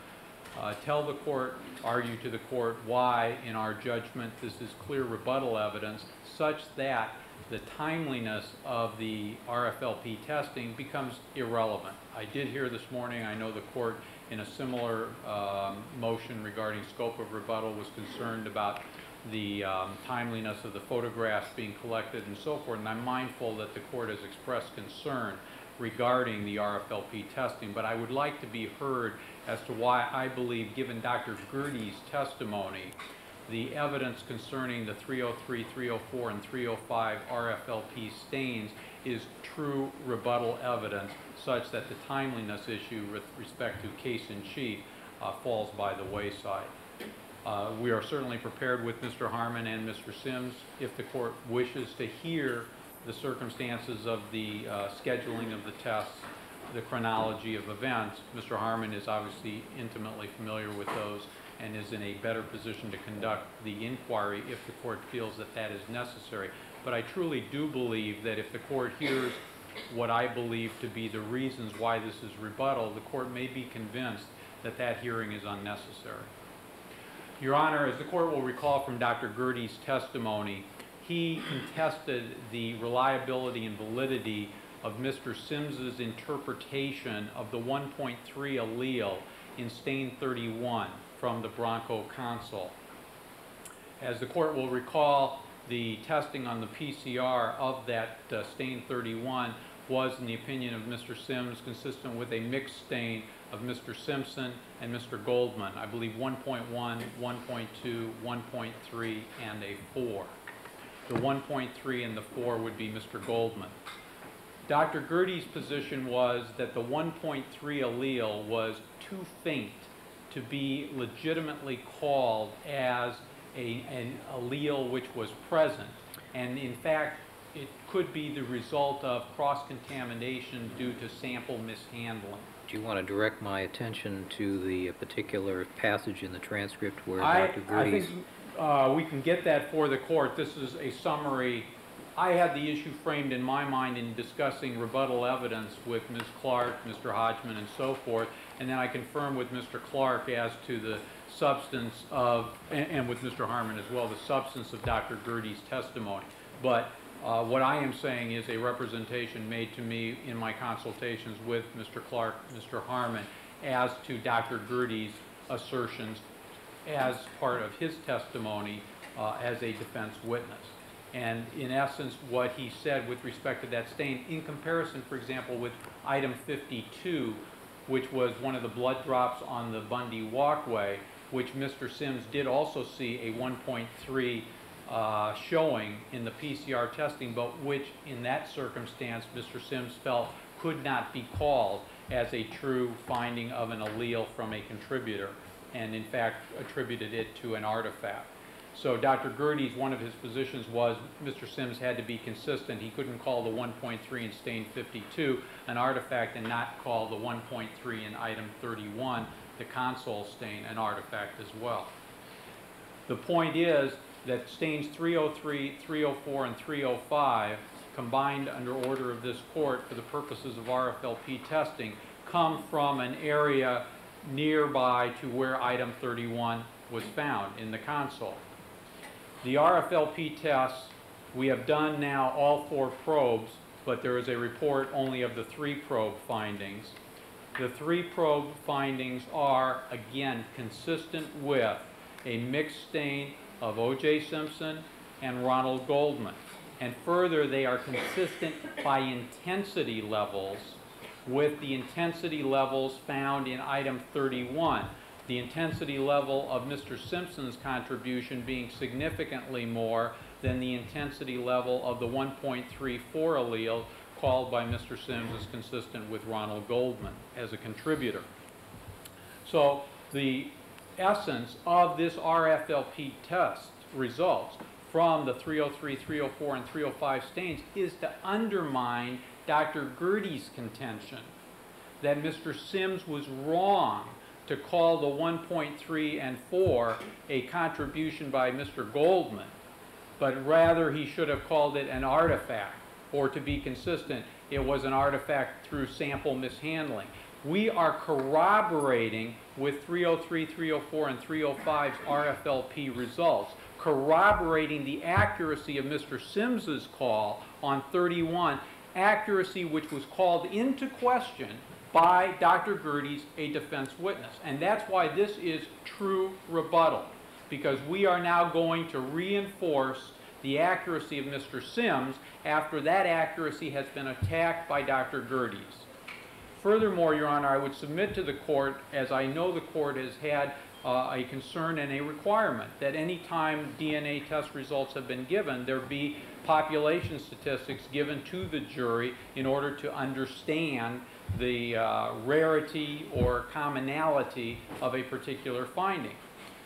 [SPEAKER 14] tell the court, argue to the court why, in our judgment, this is clear rebuttal evidence, such that the timeliness of the RFLP testing becomes irrelevant. I did hear this morning, I know the court in a similar motion regarding scope of rebuttal was concerned about the timeliness of the photographs being collected and so forth, and I'm mindful that the court has expressed concern regarding the RFLP testing, but I would like to be heard as to why I believe, given Dr. Gerde's testimony, the evidence concerning the 303, 304, and 305 RFLP stains is true rebuttal evidence such that the timeliness issue with respect to case in chief falls by the wayside. We are certainly prepared with Mr. Harmon and Mr. Sims if the court wishes to hear the circumstances of the scheduling of the tests, the chronology of events. Mr. Harmon is obviously intimately familiar with those and is in a better position to conduct the inquiry if the court feels that that is necessary. But I truly do believe that if the court hears what I believe to be the reasons why this is rebuttal, the court may be convinced that that hearing is unnecessary. Your Honor, as the court will recall from Dr. Gerde's testimony, he contested the reliability and validity of Mr. Sims's interpretation of the 1.3 allele in stain 31 from the broncho console. As the court will recall, the testing on the PCR of that stain 31 was, in the opinion of Mr. Sims, consistent with a mixed stain of Mr. Simpson and Mr. Goldman. I believe 1.1, 1.2, 1.3, and a 4. The 1.3 and the 4 would be Mr. Goldman. Dr. Gerde's position was that the 1.3 allele was too faint to be legitimately called as an allele which was present. And in fact, it could be the result of cross-contamination due to sample mishandling.
[SPEAKER 1] Do you want to direct my attention to the particular passage in the transcript where Dr. Gerde's...
[SPEAKER 14] I think we can get that for the court. This is a summary. I had the issue framed in my mind in discussing rebuttal evidence with Ms. Clark, Mr. Hodgman, and so forth, and then I confirmed with Mr. Clark as to the substance of, and with Mr. Harmon as well, the substance of Dr. Gerde's testimony. But what I am saying is a representation made to me in my consultations with Mr. Clark, Mr. Harmon, as to Dr. Gerde's assertions as part of his testimony as a defense witness. And in essence, what he said with respect to that stain, in comparison, for example, with item 52, which was one of the blood drops on the Bundy walkway, which Mr. Sims did also see a 1.3 showing in the PCR testing, but which in that circumstance Mr. Sims felt could not be called as a true finding of an allele from a contributor, and in fact attributed it to an artifact. So Dr. Gerdes, one of his positions was Mr. Sims had to be consistent. He couldn't call the 1.3 in stain 52 an artifact and not call the 1.3 in item 31, the console stain, an artifact as well. The point is that stains 303, 304, and 305, combined under order of this court for the purposes of RFLP testing, come from an area nearby to where item 31 was found in the console. The RFLP tests, we have done now all 4 probes, but there is a report only of the 3 probe findings. The 3 probe findings are, again, consistent with a mixed stain of O.J. Simpson and Ronald Goldman. And further, they are consistent by intensity levels with the intensity levels found in item 31. The intensity level of Mr. Simpson's contribution being significantly more than the intensity level of the 1.34 allele called by Mr. Sims as consistent with Ronald Goldman as a contributor. So the essence of this RFLP test results from the 303, 304, and 305 stains is to undermine Dr. Gerdes' contention that Mr. Sims was wrong to call the 1.3 and 4 a contribution by Mr. Goldman, but rather he should have called it an artifact, or to be consistent, it was an artifact through sample mishandling. We are corroborating with 303, 304, and 305's RFLP results, corroborating the accuracy of Mr. Sims's call on 31, accuracy which was called into question by Dr. Gerdes, a defense witness. And that's why this is true rebuttal, because we are now going to reinforce the accuracy of Mr. Sims after that accuracy has been attacked by Dr. Gerdes. Furthermore, Your Honor, I would submit to the court, as I know the court has had a concern and a requirement, that any time DNA test results have been given, there be population statistics given to the jury in order to understand the rarity or commonality of a particular finding.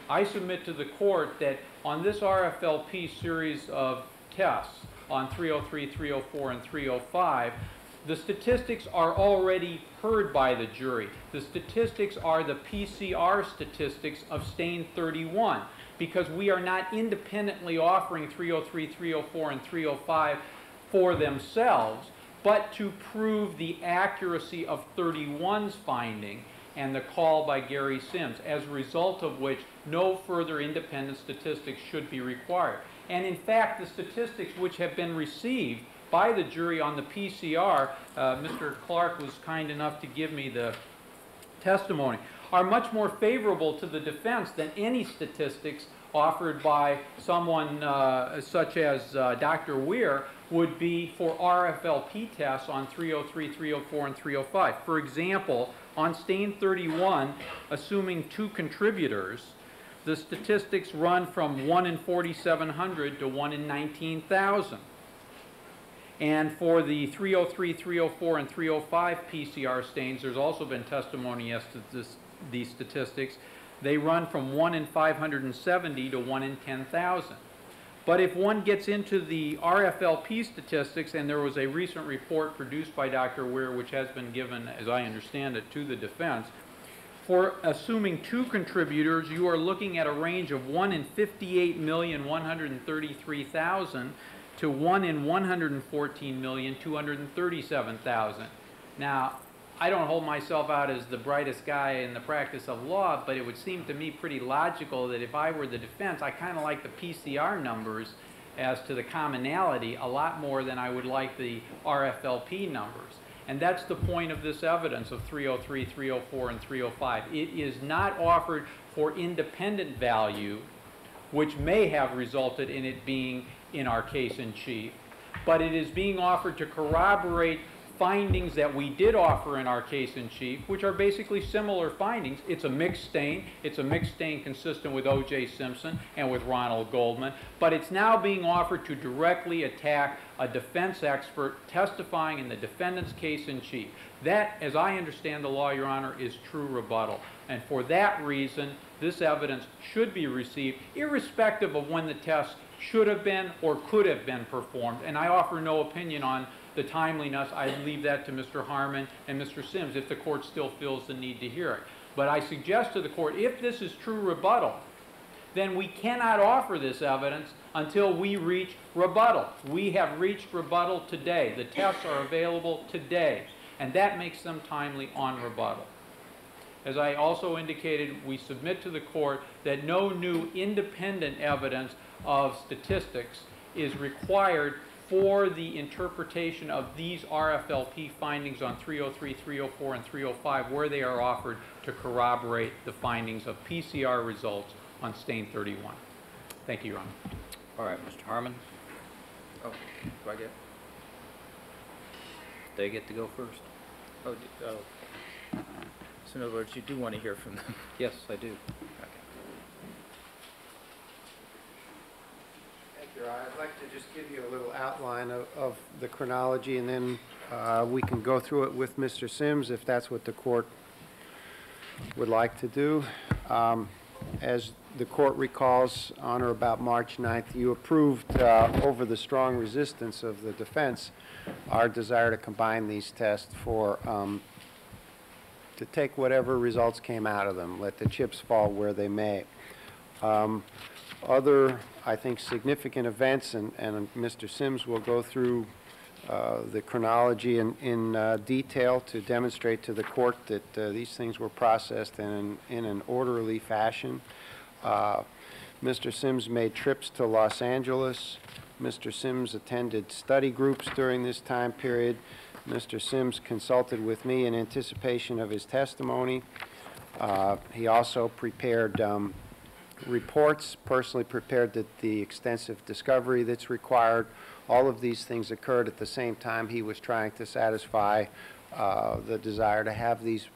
[SPEAKER 14] I submit to the court that on this RFLP series of tests on 303, 304, and 305, the statistics are already heard by the jury. The statistics are the PCR statistics of stain 31, because we are not independently offering 303, 304, and 305 for themselves, but to prove the accuracy of 31's finding and the call by Gary Sims, as a result of which no further independent statistics should be required. And in fact, the statistics which have been received by the jury on the PCR, Mr. Clark was kind enough to give me the testimony, are much more favorable to the defense than any statistics offered by someone such as Dr. Weir would be for RFLP tests on 303, 304, and 305. For example, on stain 31, assuming 2 contributors, the statistics run from 1 in 4,700 to 1 in 19,000. And for the 303, 304, and 305 PCR stains, there's also been testimony as to these statistics. They run from 1 in 570 to 1 in 10,000. But if one gets into the RFLP statistics, and there was a recent report produced by Dr. Weir, which has been given, as I understand it, to the defense, for assuming 2 contributors, you are looking at a range of 1 in 58,133,000 to 1 in 114,237,000. Now, I don't hold myself out as the brightest guy in the practice of law, but it would seem to me pretty logical that if I were the defense, I kind of like the PCR numbers as to the commonality a lot more than I would like the RFLP numbers. And that's the point of this evidence of 303, 304, and 305. It is not offered for independent value, which may have resulted in it being in our case in chief, but it is being offered to corroborate findings that we did offer in our case in chief, which are basically similar findings. It's a mixed stain. It's a mixed stain consistent with O.J. Simpson and with Ronald Goldman, but it's now being offered to directly attack a defense expert testifying in the defendant's case in chief. That, as I understand the law, Your Honor, is true rebuttal. And for that reason, this evidence should be received, irrespective of when the test should have been or could have been performed. And I offer no opinion on the timeliness. I leave that to Mr. Harmon and Mr. Sims if the court still feels the need to hear it. But I suggest to the court, if this is true rebuttal, then we cannot offer this evidence until we reach rebuttal. We have reached rebuttal today. The tests are available today, and that makes them timely on rebuttal. As I also indicated, we submit to the court that no new independent evidence of statistics is required for the interpretation of these RFLP findings on 303, 304, and 305, where they are offered to corroborate the findings of PCR results on stain 31. Thank you, Your Honor.
[SPEAKER 1] All right, Mr. Harmon.
[SPEAKER 6] Oh, do I get?
[SPEAKER 1] They get to go first.
[SPEAKER 6] Oh, so in other words, you do want to hear from them?
[SPEAKER 1] Yes, I do.
[SPEAKER 6] Okay.
[SPEAKER 10] Thank you. I'd like to just give you a little outline of the chronology, and then we can go through it with Mr. Sims if that's what the court would like to do. As the court recalls, on or about March 9th, you approved, over the strong resistance of the defense, our desire to combine these tests for to take whatever results came out of them, let the chips fall where they may. Other, I think, significant events, and Mr. Sims will go through the chronology in detail to demonstrate to the court that these things were processed in an orderly fashion. Mr. Sims made trips to Los Angeles. Mr. Sims attended study groups during this time period. Mr. Sims consulted with me in anticipation of his testimony. He also prepared reports, personally prepared the extensive discovery that's required. All of these things occurred at the same time he was trying to satisfy the desire to have these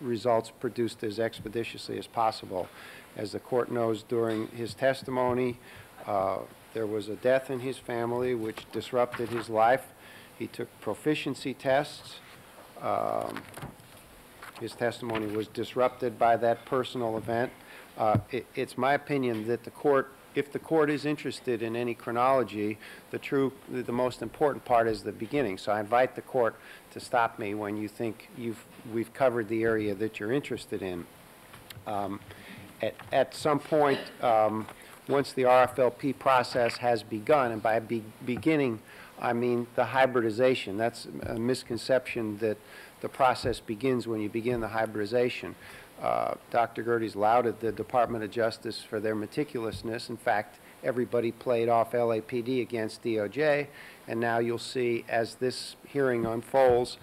[SPEAKER 10] results produced as expeditiously as possible. As the court knows, during his testimony, there was a death in his family which disrupted his life. He took proficiency tests. His testimony was disrupted by that personal event. It's my opinion that the court, if the court is interested in any chronology, the most important part is the beginning. So I invite the court to stop me when you think we've covered the area that you're interested in. At some point, once the RFLP process has begun, and by beginning, I mean the hybridization. That's a misconception that the process begins when you begin the hybridization. Dr. Gerdes lauded the Department of Justice for their meticulousness. In fact, everybody played off LAPD against DOJ, and now you'll see as this hearing unfolds,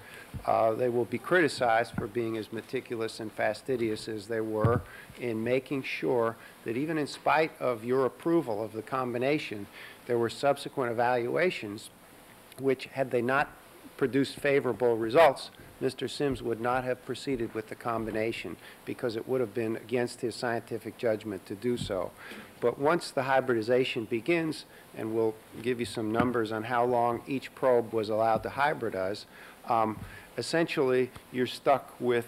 [SPEAKER 10] they will be criticized for being as meticulous and fastidious as they were in making sure that even in spite of your approval of the combination, there were subsequent evaluations which, had they not produced favorable results, Mr. Sims would not have proceeded with the combination because it would have been against his scientific judgment to do so. But once the hybridization begins, and we'll give you some numbers on how long each probe was allowed to hybridize, essentially you're stuck with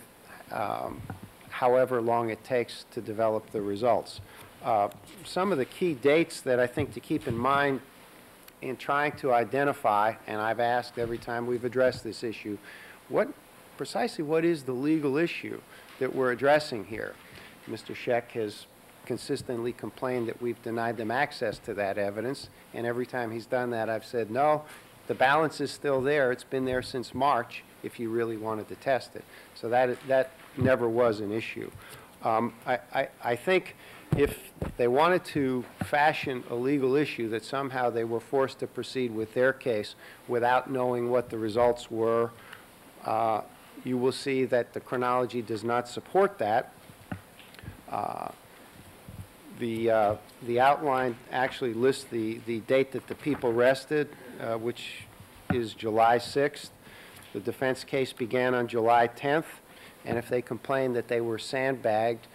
[SPEAKER 10] however long it takes to develop the results. Some of the key dates that I think to keep in mind in trying to identify, and I've asked every time we've addressed this issue, precisely what is the legal issue that we're addressing here? Mr. Scheck has consistently complained that we've denied them access to that evidence, and every time he's done that, I've said, no, the balance is still there. It's been there since March if you really wanted to test it. So that never was an issue. I think if they wanted to fashion a legal issue that somehow they were forced to proceed with their case without knowing what the results were, you will see that the chronology does not support that. The outline actually lists the date that the people rested, which is July 6th. The defense case began on July 10th, and if they complained that they were sandbagged,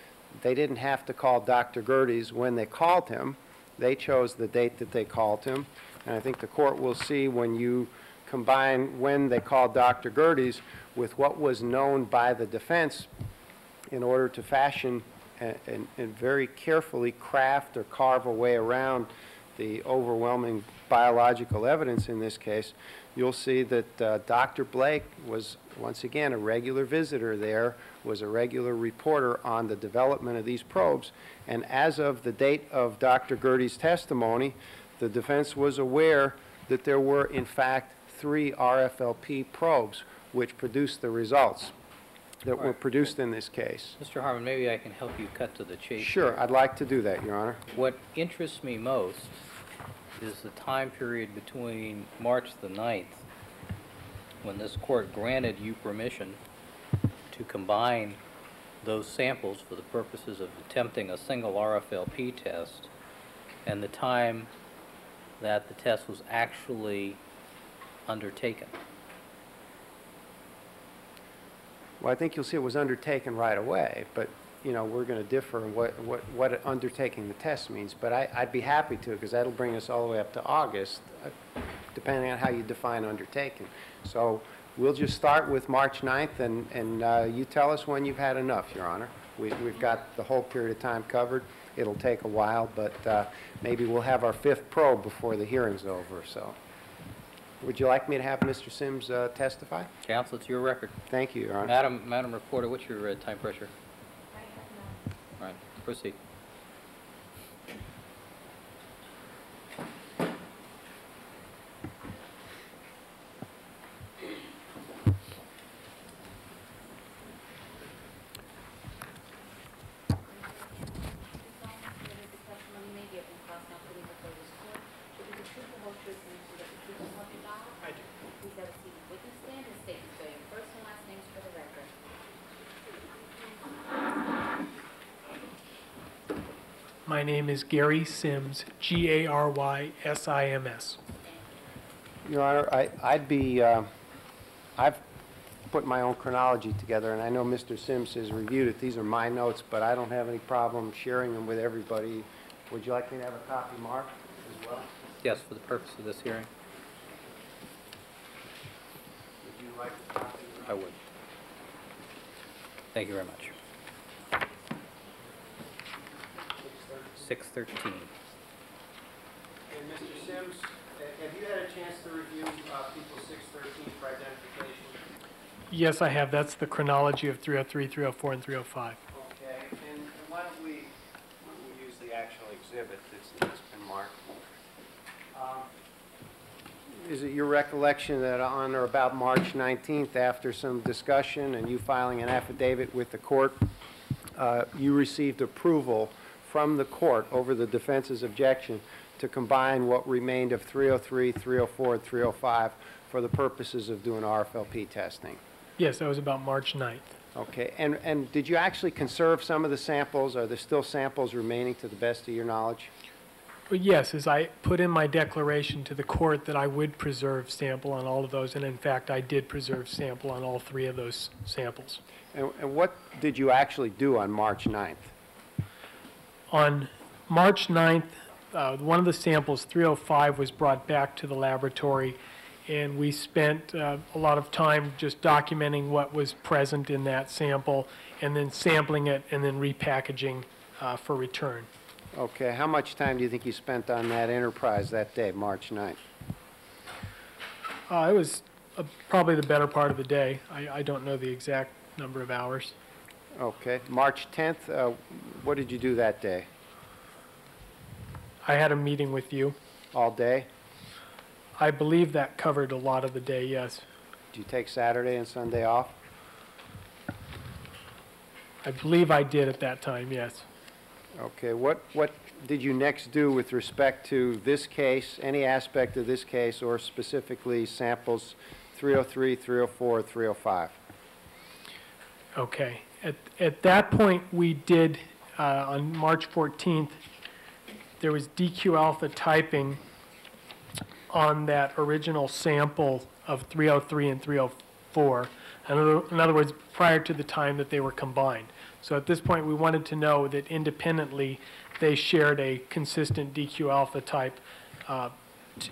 [SPEAKER 10] they didn't have to call Dr. Gerdes when they called him. They chose the date that they called him, and I think the court will see when you combine when they called Dr. Gerdes with what was known by the defense in order to fashion and very carefully craft or carve a way around the overwhelming biological evidence in this case, you'll see that Dr. Blake was, once again, a regular visitor there, was a regular reporter on the development of these probes, and as of the date of Dr. Gerdes' testimony, the defense was aware that there were, in fact, 3 RFLP probes which produced the results that were produced in this case.
[SPEAKER 1] Mr. Harmon, maybe I can help you cut to the chase.
[SPEAKER 10] Sure, I'd like to do that, Your Honor.
[SPEAKER 1] What interests me most is the time period between March the 9th, when this court granted you permission to combine those samples for the purposes of attempting a single RFLP test, and the time that the test was actually undertaken.
[SPEAKER 10] Well, I think you'll see it was undertaken right away, but, you know, we're going to differ in what undertaking the test means. But I'd be happy to, because that'll bring us all the way up to August, depending on how you define undertaking. So we'll just start with March 9th, and you tell us when you've had enough, Your Honor. We've got the whole period of time covered. It'll take a while, but maybe we'll have our 5th probe before the hearing's over, so. Would you like me to have Mr. Sims testify?
[SPEAKER 1] Counsel, it's your record.
[SPEAKER 10] Thank you, Your Honor.
[SPEAKER 1] Madam Reporter, what's your time pressure? All right, proceed.
[SPEAKER 15] My name is Gary Sims, G-A-R-Y-S-I-M-S.
[SPEAKER 10] Your Honor, I've put my own chronology together, and I know Mr. Sims has reviewed it. These are my notes, but I don't have any problem sharing them with everybody. Would you like me to have a copy, Mark, as well?
[SPEAKER 1] Yes, for the purpose of this hearing.
[SPEAKER 10] Would you like a copy?
[SPEAKER 1] I would. Thank you very much. 613.
[SPEAKER 10] And Mr. Sims, have you had a chance to review People 613 for identification?
[SPEAKER 15] Yes, I have. That's the chronology of 303, 304, and 305.
[SPEAKER 10] Okay, and why don't we use the actual exhibit that's been marked? Is it your recollection that on or about March 19th, after some discussion and you filing an affidavit with the court, you received approval from the court over the defense's objection to combine what remained of 303, 304, and 305 for the purposes of doing RFLP testing?
[SPEAKER 15] Yes, that was about March 9th.
[SPEAKER 10] Okay, and did you actually conserve some of the samples? Are there still samples remaining to the best of your knowledge?
[SPEAKER 15] Well, yes, as I put in my declaration to the court that I would preserve sample on all of those, and in fact I did preserve sample on all 3 of those samples.
[SPEAKER 10] And what did you actually do on March 9th?
[SPEAKER 15] On March 9th, one of the samples, 305, was brought back to the laboratory, and we spent a lot of time just documenting what was present in that sample, and then sampling it, and then repackaging for return.
[SPEAKER 10] Okay, how much time do you think you spent on that enterprise that day, March 9th?
[SPEAKER 15] It was probably the better part of the day. I don't know the exact number of hours.
[SPEAKER 10] Okay, March 10th, what did you do that day?
[SPEAKER 15] I had a meeting with you.
[SPEAKER 10] All day?
[SPEAKER 15] I believe that covered a lot of the day, yes.
[SPEAKER 10] Did you take Saturday and Sunday off?
[SPEAKER 15] I believe I did at that time, yes.
[SPEAKER 10] Okay, what did you next do with respect to this case, any aspect of this case, or specifically samples 303, 304, 305.
[SPEAKER 15] Okay. At that point, we did, on March 14th, there was DQ alpha typing on that original sample of 303 and 304. In other words, prior to the time that they were combined. So at this point, we wanted to know that independently they shared a consistent DQ alpha type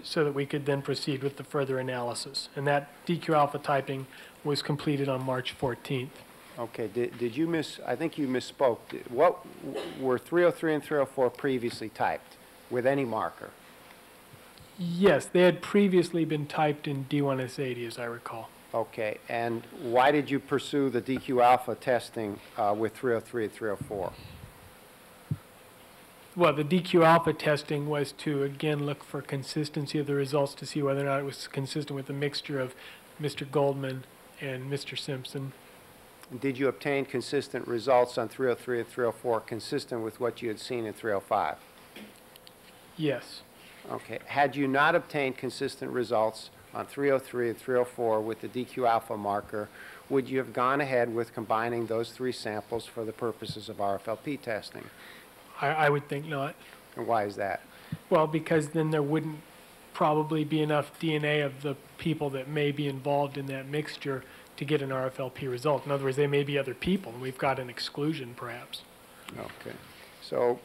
[SPEAKER 15] so that we could then proceed with the further analysis. And that DQ alpha typing was completed on March 14th.
[SPEAKER 10] Okay, did you I think you misspoke. What were 303 and 304 previously typed with any marker?
[SPEAKER 15] Yes, they had previously been typed in D1S80, as I recall.
[SPEAKER 10] Okay, and why did you pursue the DQ alpha testing with 303 and 304?
[SPEAKER 15] Well, the DQ alpha testing was to, again, look for consistency of the results to see whether or not it was consistent with the mixture of Mr. Goldman and Mr. Simpson.
[SPEAKER 10] Did you obtain consistent results on 303 and 304 consistent with what you had seen in 305?
[SPEAKER 15] Yes.
[SPEAKER 10] Okay. Had you not obtained consistent results on 303 and 304 with the DQ alpha marker, would you have gone ahead with combining those three samples for the purposes of RFLP testing?
[SPEAKER 15] I would think not.
[SPEAKER 10] And why is that?
[SPEAKER 15] Well, because then there wouldn't probably be enough DNA of the people that may be involved in that mixture to get an RFLP result. In other words, they may be other people, and we've got an exclusion, perhaps.
[SPEAKER 10] Okay. So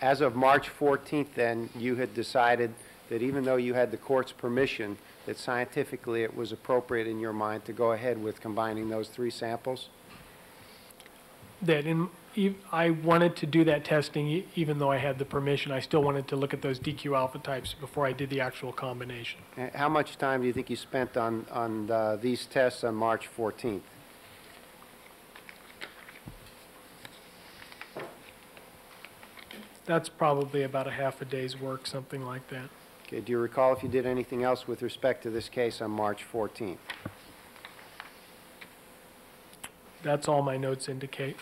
[SPEAKER 10] as of March 14th, then, you had decided that even though you had the court's permission, that scientifically it was appropriate in your mind to go ahead with combining those three samples?
[SPEAKER 15] That I wanted to do that testing even though I had the permission. I still wanted to look at those DQ alpha types before I did the actual combination.
[SPEAKER 10] How much time do you think you spent on these tests on March 14th?
[SPEAKER 15] That's probably about a half a day's work, something like that.
[SPEAKER 10] Okay. Do you recall if you did anything else with respect to this case on March 14th?
[SPEAKER 15] That's all my notes indicate.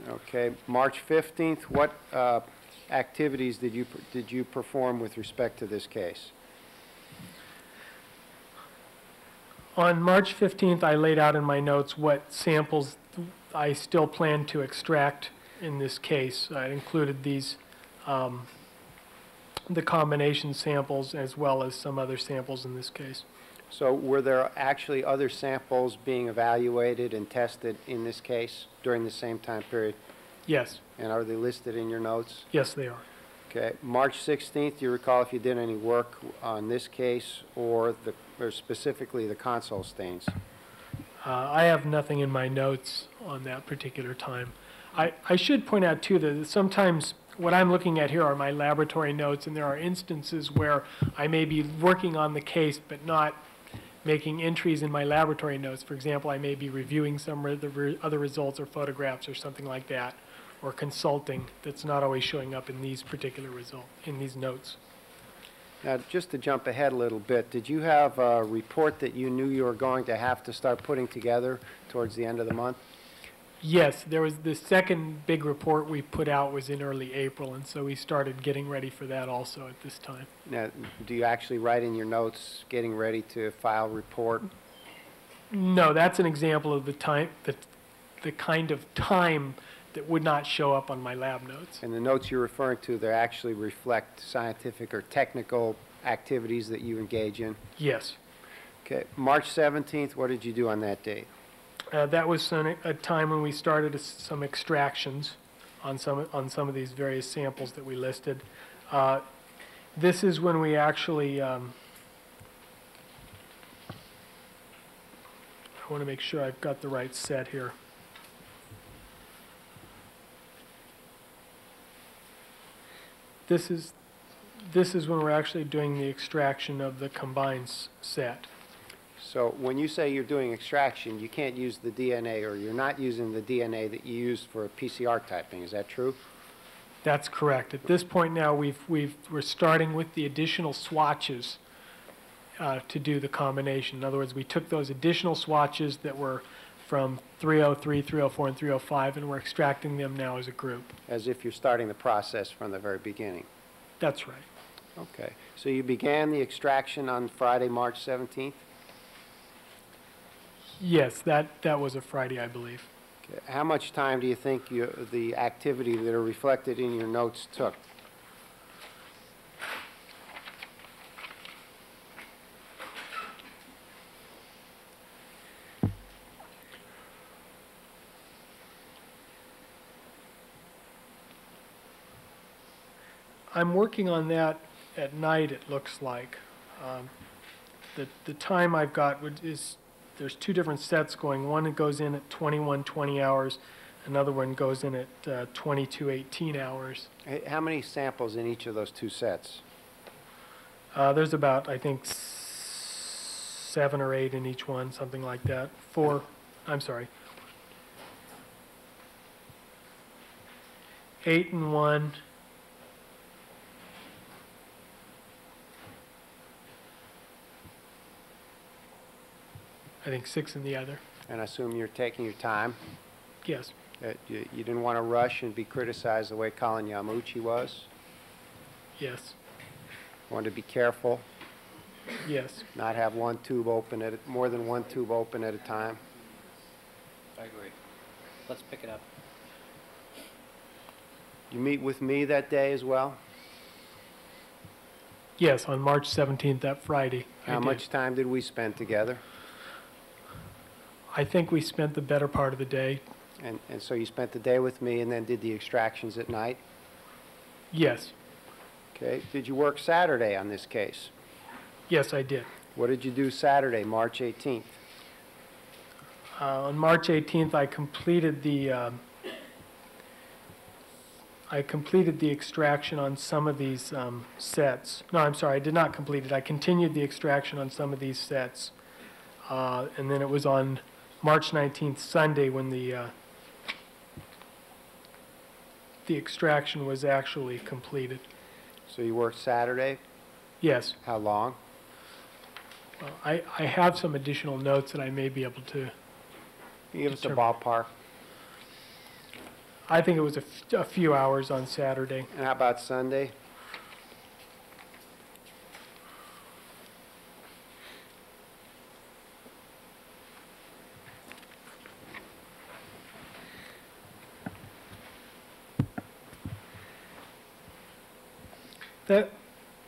[SPEAKER 10] Okay. March 15th, what activities did you perform with respect to this case?
[SPEAKER 15] On March 15th, I laid out in my notes what samples I still plan to extract in this case. I included these, the combination samples as well as some other samples in this case.
[SPEAKER 10] So were there actually other samples being evaluated and tested in this case during the same time period?
[SPEAKER 15] Yes.
[SPEAKER 10] And are they listed in your notes?
[SPEAKER 15] Yes, they are.
[SPEAKER 10] Okay. March 16th, do you recall if you did any work on this case or specifically the console stains?
[SPEAKER 15] I have nothing in my notes on that particular time. I should point out, too, that sometimes what I'm looking at here are my laboratory notes, and there are instances where I may be working on the case but not making entries in my laboratory notes. For example, I may be reviewing some of the other results or photographs or something like that, or consulting that's not always showing up in these particular results, in these notes.
[SPEAKER 10] Now, just to jump ahead a little bit, did you have a report that you knew you were going to have to start putting together towards the end of the month?
[SPEAKER 15] Yes, there was the second big report we put out was in early April, and so we started getting ready for that also at this time.
[SPEAKER 10] Now, do you actually write in your notes getting ready to file report?
[SPEAKER 15] No, that's an example of the time, the kind of time that would not show up on my lab notes.
[SPEAKER 10] And the notes you're referring to, they actually reflect scientific or technical activities that you engage in?
[SPEAKER 15] Yes.
[SPEAKER 10] Okay. March 17th, what did you do on that date?
[SPEAKER 15] That was a time when we started some extractions on some of these various samples that we listed. This is when we actually, I want to make sure I've got the right set here. This is when we're actually doing the extraction of the combined set.
[SPEAKER 10] So when you say you're doing extraction, you can't use the DNA, or you're not using the DNA that you used for PCR typing. Is that true?
[SPEAKER 15] That's correct. At this point now, we're starting with the additional swatches to do the combination. In other words, we took those additional swatches that were from 303, 304, and 305, and we're extracting them now as a group.
[SPEAKER 10] As if you're starting the process from the very beginning.
[SPEAKER 15] That's right.
[SPEAKER 10] Okay. So you began the extraction on Friday, March 17th?
[SPEAKER 15] Yes, that was a Friday, I believe.
[SPEAKER 10] Okay. How much time do you think the activity that are reflected in your notes took?
[SPEAKER 15] I'm working on that at night, it looks like. The time I've got is, there's two different sets going. One that goes in at 21:20 hours, another one goes in at 22:18 hours.
[SPEAKER 10] Hey, how many samples in each of those two sets?
[SPEAKER 15] There's about, I think, 7 or 8 in each one, something like that. 4, I'm sorry. 8 in one. I think 6 in the other.
[SPEAKER 10] And I assume you're taking your time?
[SPEAKER 15] Yes.
[SPEAKER 10] You didn't want to rush and be criticized the way Colin Yamuchi was?
[SPEAKER 15] Yes.
[SPEAKER 10] Wanted to be careful?
[SPEAKER 15] Yes.
[SPEAKER 10] Not have one tube open more than one tube open at a time?
[SPEAKER 1] I agree. Let's pick it up.
[SPEAKER 10] You meet with me that day as well?
[SPEAKER 15] Yes, on March 17th, that Friday.
[SPEAKER 10] How much time did we spend together?
[SPEAKER 15] I think we spent the better part of the day.
[SPEAKER 10] And so you spent the day with me and then did the extractions at night?
[SPEAKER 15] Yes.
[SPEAKER 10] Okay. Did you work Saturday on this case?
[SPEAKER 15] Yes, I did.
[SPEAKER 10] What did you do Saturday, March 18th?
[SPEAKER 15] On March 18th, I completed the extraction on some of these sets. No, I'm sorry, I did not complete it. I continued the extraction on some of these sets. And then it was on March 19th, Sunday, when the extraction was actually completed.
[SPEAKER 10] So you worked Saturday?
[SPEAKER 15] Yes.
[SPEAKER 10] How long?
[SPEAKER 15] Well, I have some additional notes that I may be able to.
[SPEAKER 10] Can you give us a ballpark?
[SPEAKER 15] I think it was a few hours on Saturday.
[SPEAKER 10] And how about Sunday?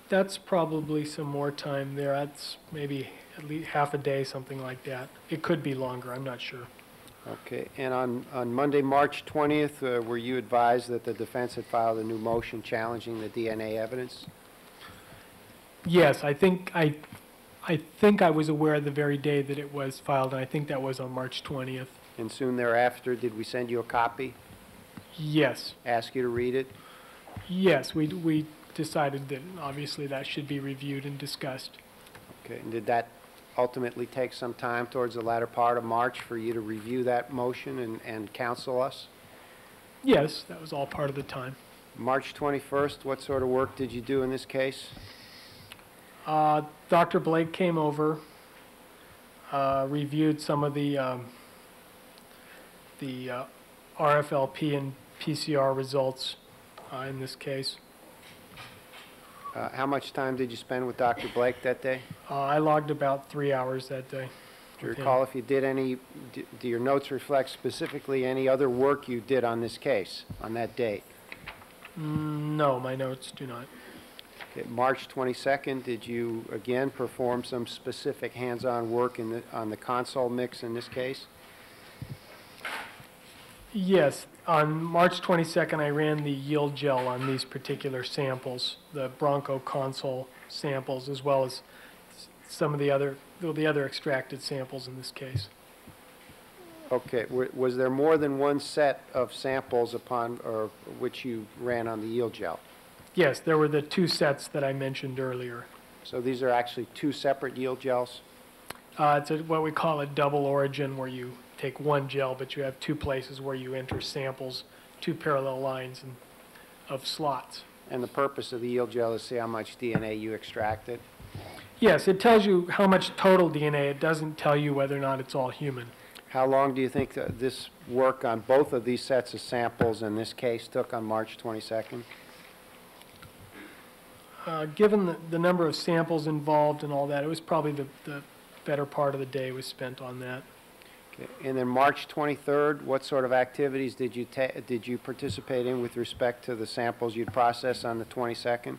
[SPEAKER 15] That's probably some more time there. That's maybe at least half a day, something like that. It could be longer, I'm not sure.
[SPEAKER 10] Okay. And on Monday, March 20th, were you advised that the defense had filed a new motion challenging the DNA evidence?
[SPEAKER 15] Yes, I think I was aware the very day that it was filed, and I think that was on March 20th.
[SPEAKER 10] And soon thereafter, did we send you a copy?
[SPEAKER 15] Yes.
[SPEAKER 10] Ask you to read it?
[SPEAKER 15] Yes, we decided that obviously that should be reviewed and discussed.
[SPEAKER 10] Okay. And did that ultimately take some time towards the latter part of March for you to review that motion and counsel us?
[SPEAKER 15] Yes, that was all part of the time.
[SPEAKER 10] March 21st, what sort of work did you do in this case?
[SPEAKER 15] Dr. Blake came over, reviewed some of the RFLP and PCR results in this case.
[SPEAKER 10] How much time did you spend with Dr. Blake that day?
[SPEAKER 15] I logged about 3 hours that day.
[SPEAKER 10] Do you recall if you did any, do your notes reflect specifically any other work you did on this case, on that date?
[SPEAKER 15] No, my notes do not.
[SPEAKER 10] Okay, March 22nd, did you again perform some specific hands-on work on the console mix in this case?
[SPEAKER 15] Yes, on March 22nd, I ran the yield gel on these particular samples, the Bronco console samples, as well as some of the other extracted samples in this case.
[SPEAKER 10] Okay, was there more than one set of samples upon or which you ran on the yield gel?
[SPEAKER 15] Yes, there were the 2 sets that I mentioned earlier.
[SPEAKER 10] So these are actually 2 separate yield gels?
[SPEAKER 15] It's what we call a double origin, where you take one gel, but you have 2 places where you enter samples, 2 parallel lines of slots.
[SPEAKER 10] And the purpose of the yield gel is to see how much DNA you extracted?
[SPEAKER 15] Yes, it tells you how much total DNA. It doesn't tell you whether or not it's all human.
[SPEAKER 10] How long do you think this work on both of these sets of samples in this case took on March 22nd?
[SPEAKER 15] given the number of samples involved and all that, it was probably the better part of the day was spent on that.
[SPEAKER 10] Okay. And then March 23rd, what sort of activities did you participate in with respect to the samples you'd process on the 22nd?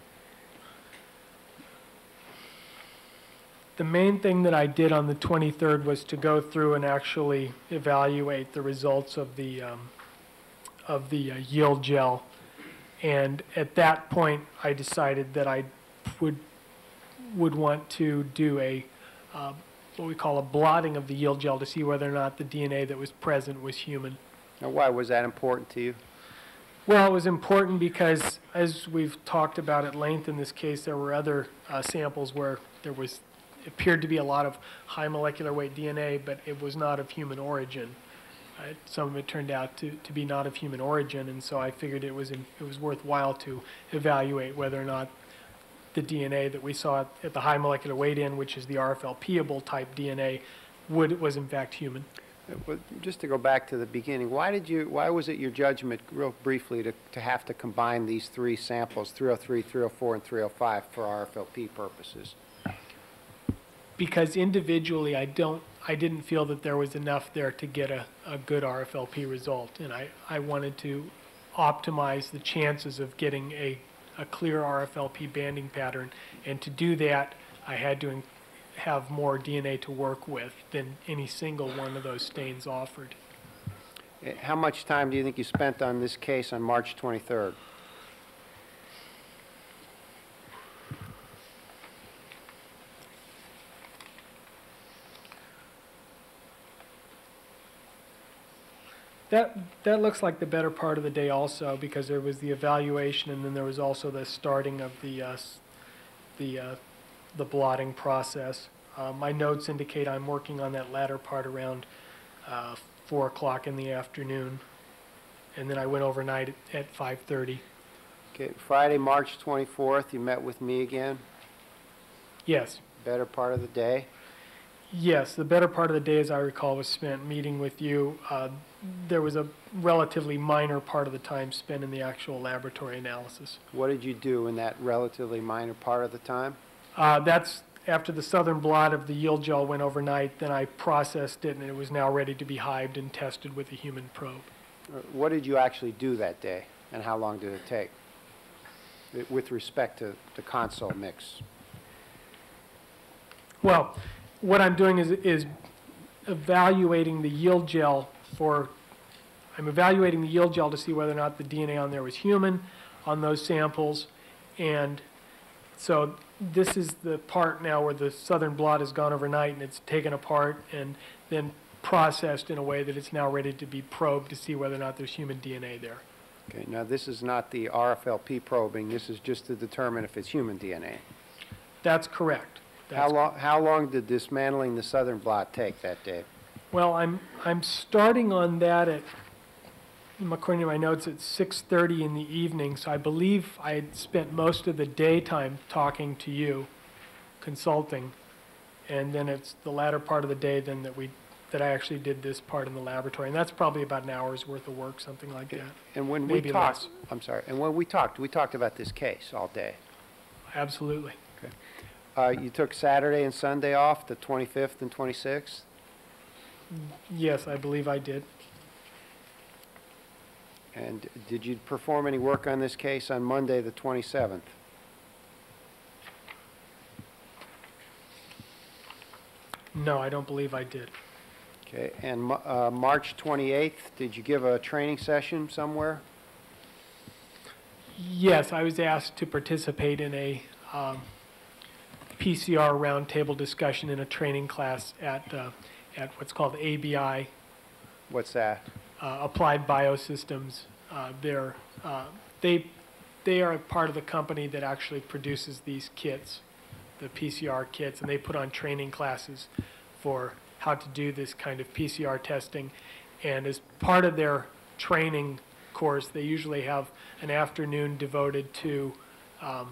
[SPEAKER 15] The main thing that I did on the 23rd was to go through and actually evaluate the results of the yield gel. And at that point, I decided that I would want to do a what we call a blotting of the yield gel to see whether or not the DNA that was present was human.
[SPEAKER 10] Now, why was that important to you?
[SPEAKER 15] Well, it was important because, as we've talked about at length in this case, there were other samples where there appeared to be a lot of high molecular weight DNA, but it was not of human origin. Some of it turned out to be not of human origin, and so I figured it was worthwhile to evaluate whether or not the DNA that we saw at the high molecular weight end, which is the RFL-P-able type DNA, was in fact human.
[SPEAKER 10] Just to go back to the beginning, why was it your judgment, real briefly, to have to combine these three samples, 303, 304, and 305, for RFL-P purposes?
[SPEAKER 15] Because individually, I didn't feel that there was enough there to get a good RFL-P result, and I wanted to optimize the chances of getting a clear RFL-P banding pattern, and to do that, I had to have more DNA to work with than any single one of those stains offered.
[SPEAKER 10] How much time do you think you spent on this case on March 23rd?
[SPEAKER 15] That looks like the better part of the day also, because there was the evaluation and then there was also the starting of the blotting process. My notes indicate I'm working on that latter part around 4 o'clock in the afternoon, and then I went overnight at 5:30.
[SPEAKER 10] Okay, Friday, March 24th, you met with me again?
[SPEAKER 15] Yes.
[SPEAKER 10] Better part of the day?
[SPEAKER 15] Yes, the better part of the day, as I recall, was spent meeting with you. There was a relatively minor part of the time spent in the actual laboratory analysis.
[SPEAKER 10] What did you do in that relatively minor part of the time?
[SPEAKER 15] That's after the southern blot of the yield gel went overnight, then I processed it and it was now ready to be hived and tested with a human probe.
[SPEAKER 10] What did you actually do that day, and how long did it take with respect to the console mix?
[SPEAKER 15] Well, what I'm doing is evaluating the yield gel I'm evaluating the yield gel to see whether or not the DNA on there was human on those samples. And so this is the part now where the southern blot has gone overnight and it's taken apart and then processed in a way that it's now ready to be probed to see whether or not there's human DNA there.
[SPEAKER 10] Okay, now this is not the RFL-P probing, this is just to determine if it's human DNA.
[SPEAKER 15] That's correct.
[SPEAKER 10] How long did dismantling the southern blot take that day?
[SPEAKER 15] Well, I'm starting on that according to my notes, at 6:30 in the evening, so I believe I had spent most of the daytime talking to you, consulting, and then it's the latter part of the day then that I actually did this part in the laboratory, and that's probably about an hour's worth of work, something like that.
[SPEAKER 10] And when
[SPEAKER 15] Maybe
[SPEAKER 10] we talked,
[SPEAKER 15] less.
[SPEAKER 10] I'm sorry, and when we talked about this case all day?
[SPEAKER 15] Absolutely.
[SPEAKER 10] Okay. You took Saturday and Sunday off, the 25th and 26th?
[SPEAKER 15] Yes, I believe I did.
[SPEAKER 10] And did you perform any work on this case on Monday, the 27th?
[SPEAKER 15] No, I don't believe I did.
[SPEAKER 10] Okay, and March 28th, did you give a training session somewhere?
[SPEAKER 15] Yes, I was asked to participate in a PCR roundtable discussion in a training class at what's called ABI.
[SPEAKER 10] What's that?
[SPEAKER 15] Applied Biosystems. They are part of the company that actually produces these kits, the PCR kits, and they put on training classes for how to do this kind of PCR testing. And as part of their training course, they usually have an afternoon devoted to a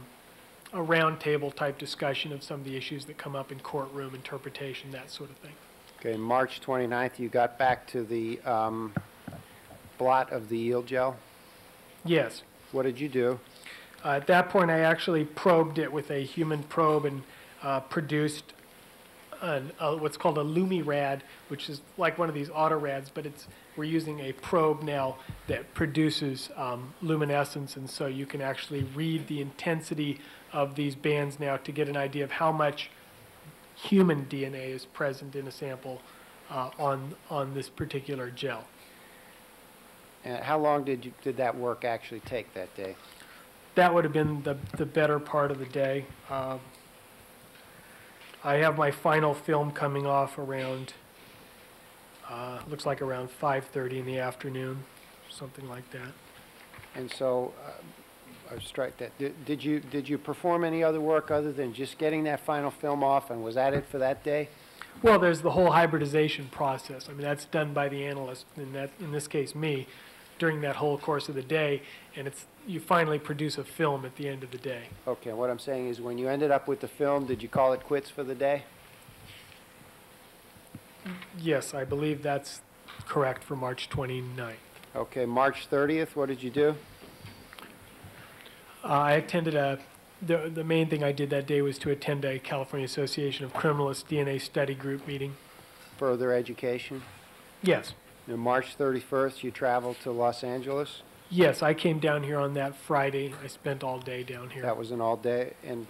[SPEAKER 15] roundtable type discussion of some of the issues that come up in courtroom interpretation, that sort of thing.
[SPEAKER 10] Okay, March 29th, you got back to the blot of the yield gel?
[SPEAKER 15] Yes.
[SPEAKER 10] What did you do?
[SPEAKER 15] At that point, I actually probed it with a human probe and produced what's called a LumiRad, which is like one of these autorads, but we're using a probe now that produces luminescence, and so you can actually read the intensity of these bands now to get an idea of how much human DNA is present in a sample on this particular gel.
[SPEAKER 3] And how long did that work actually take that day?
[SPEAKER 15] That would have been the better part of the day. I have my final film coming off around, looks like around 5:30 in the afternoon, something like that.
[SPEAKER 3] And so, I'll strike that. Did you perform any other work other than just getting that final film off, and was that it for that day?
[SPEAKER 15] Well, there's the whole hybridization process. I mean, that's done by the analyst, in this case me, during that whole course of the day, and you finally produce a film at the end of the day.
[SPEAKER 3] Okay, what I'm saying is when you ended up with the film, did you call it quits for the day?
[SPEAKER 15] Yes, I believe that's correct for March 29th.
[SPEAKER 3] Okay, March 30th, what did you do?
[SPEAKER 15] I attended the main thing I did that day was to attend a California Association of Criminalists DNA study group meeting.
[SPEAKER 3] Further education?
[SPEAKER 15] Yes.
[SPEAKER 3] And March 31st, you traveled to Los Angeles?
[SPEAKER 15] Yes, I came down here on that Friday. I spent all day down here.
[SPEAKER 3] That was an all day. And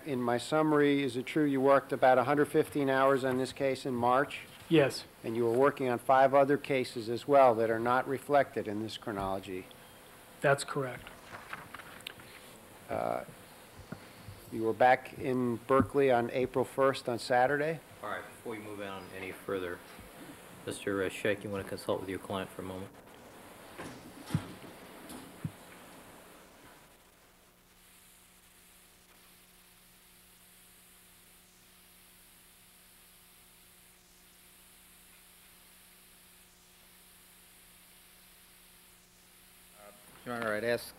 [SPEAKER 3] in my summary, is it true you worked about 115 hours on this case in March?
[SPEAKER 15] Yes.
[SPEAKER 3] And you were working on 5 other cases as well that are not reflected in this chronology?
[SPEAKER 15] That's correct.
[SPEAKER 3] You were back in Berkeley on April 1st on Saturday?
[SPEAKER 1] All right, before we move on any further, Mr. Scheck, you want to consult with your client for a moment?
[SPEAKER 6] Your Honor, I'd ask,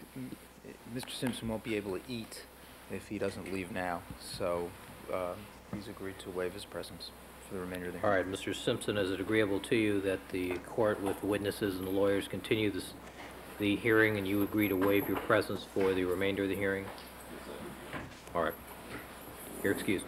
[SPEAKER 6] Mr. Simpson won't be able to eat if he doesn't leave now, so he's agreed to waive his presence for the remainder of the
[SPEAKER 1] All
[SPEAKER 6] hearing.
[SPEAKER 1] right, Mr. Simpson, is it agreeable to you that the court with witnesses and the lawyers continue the hearing and you agree to waive your presence for the remainder of the hearing? All right. You're excused.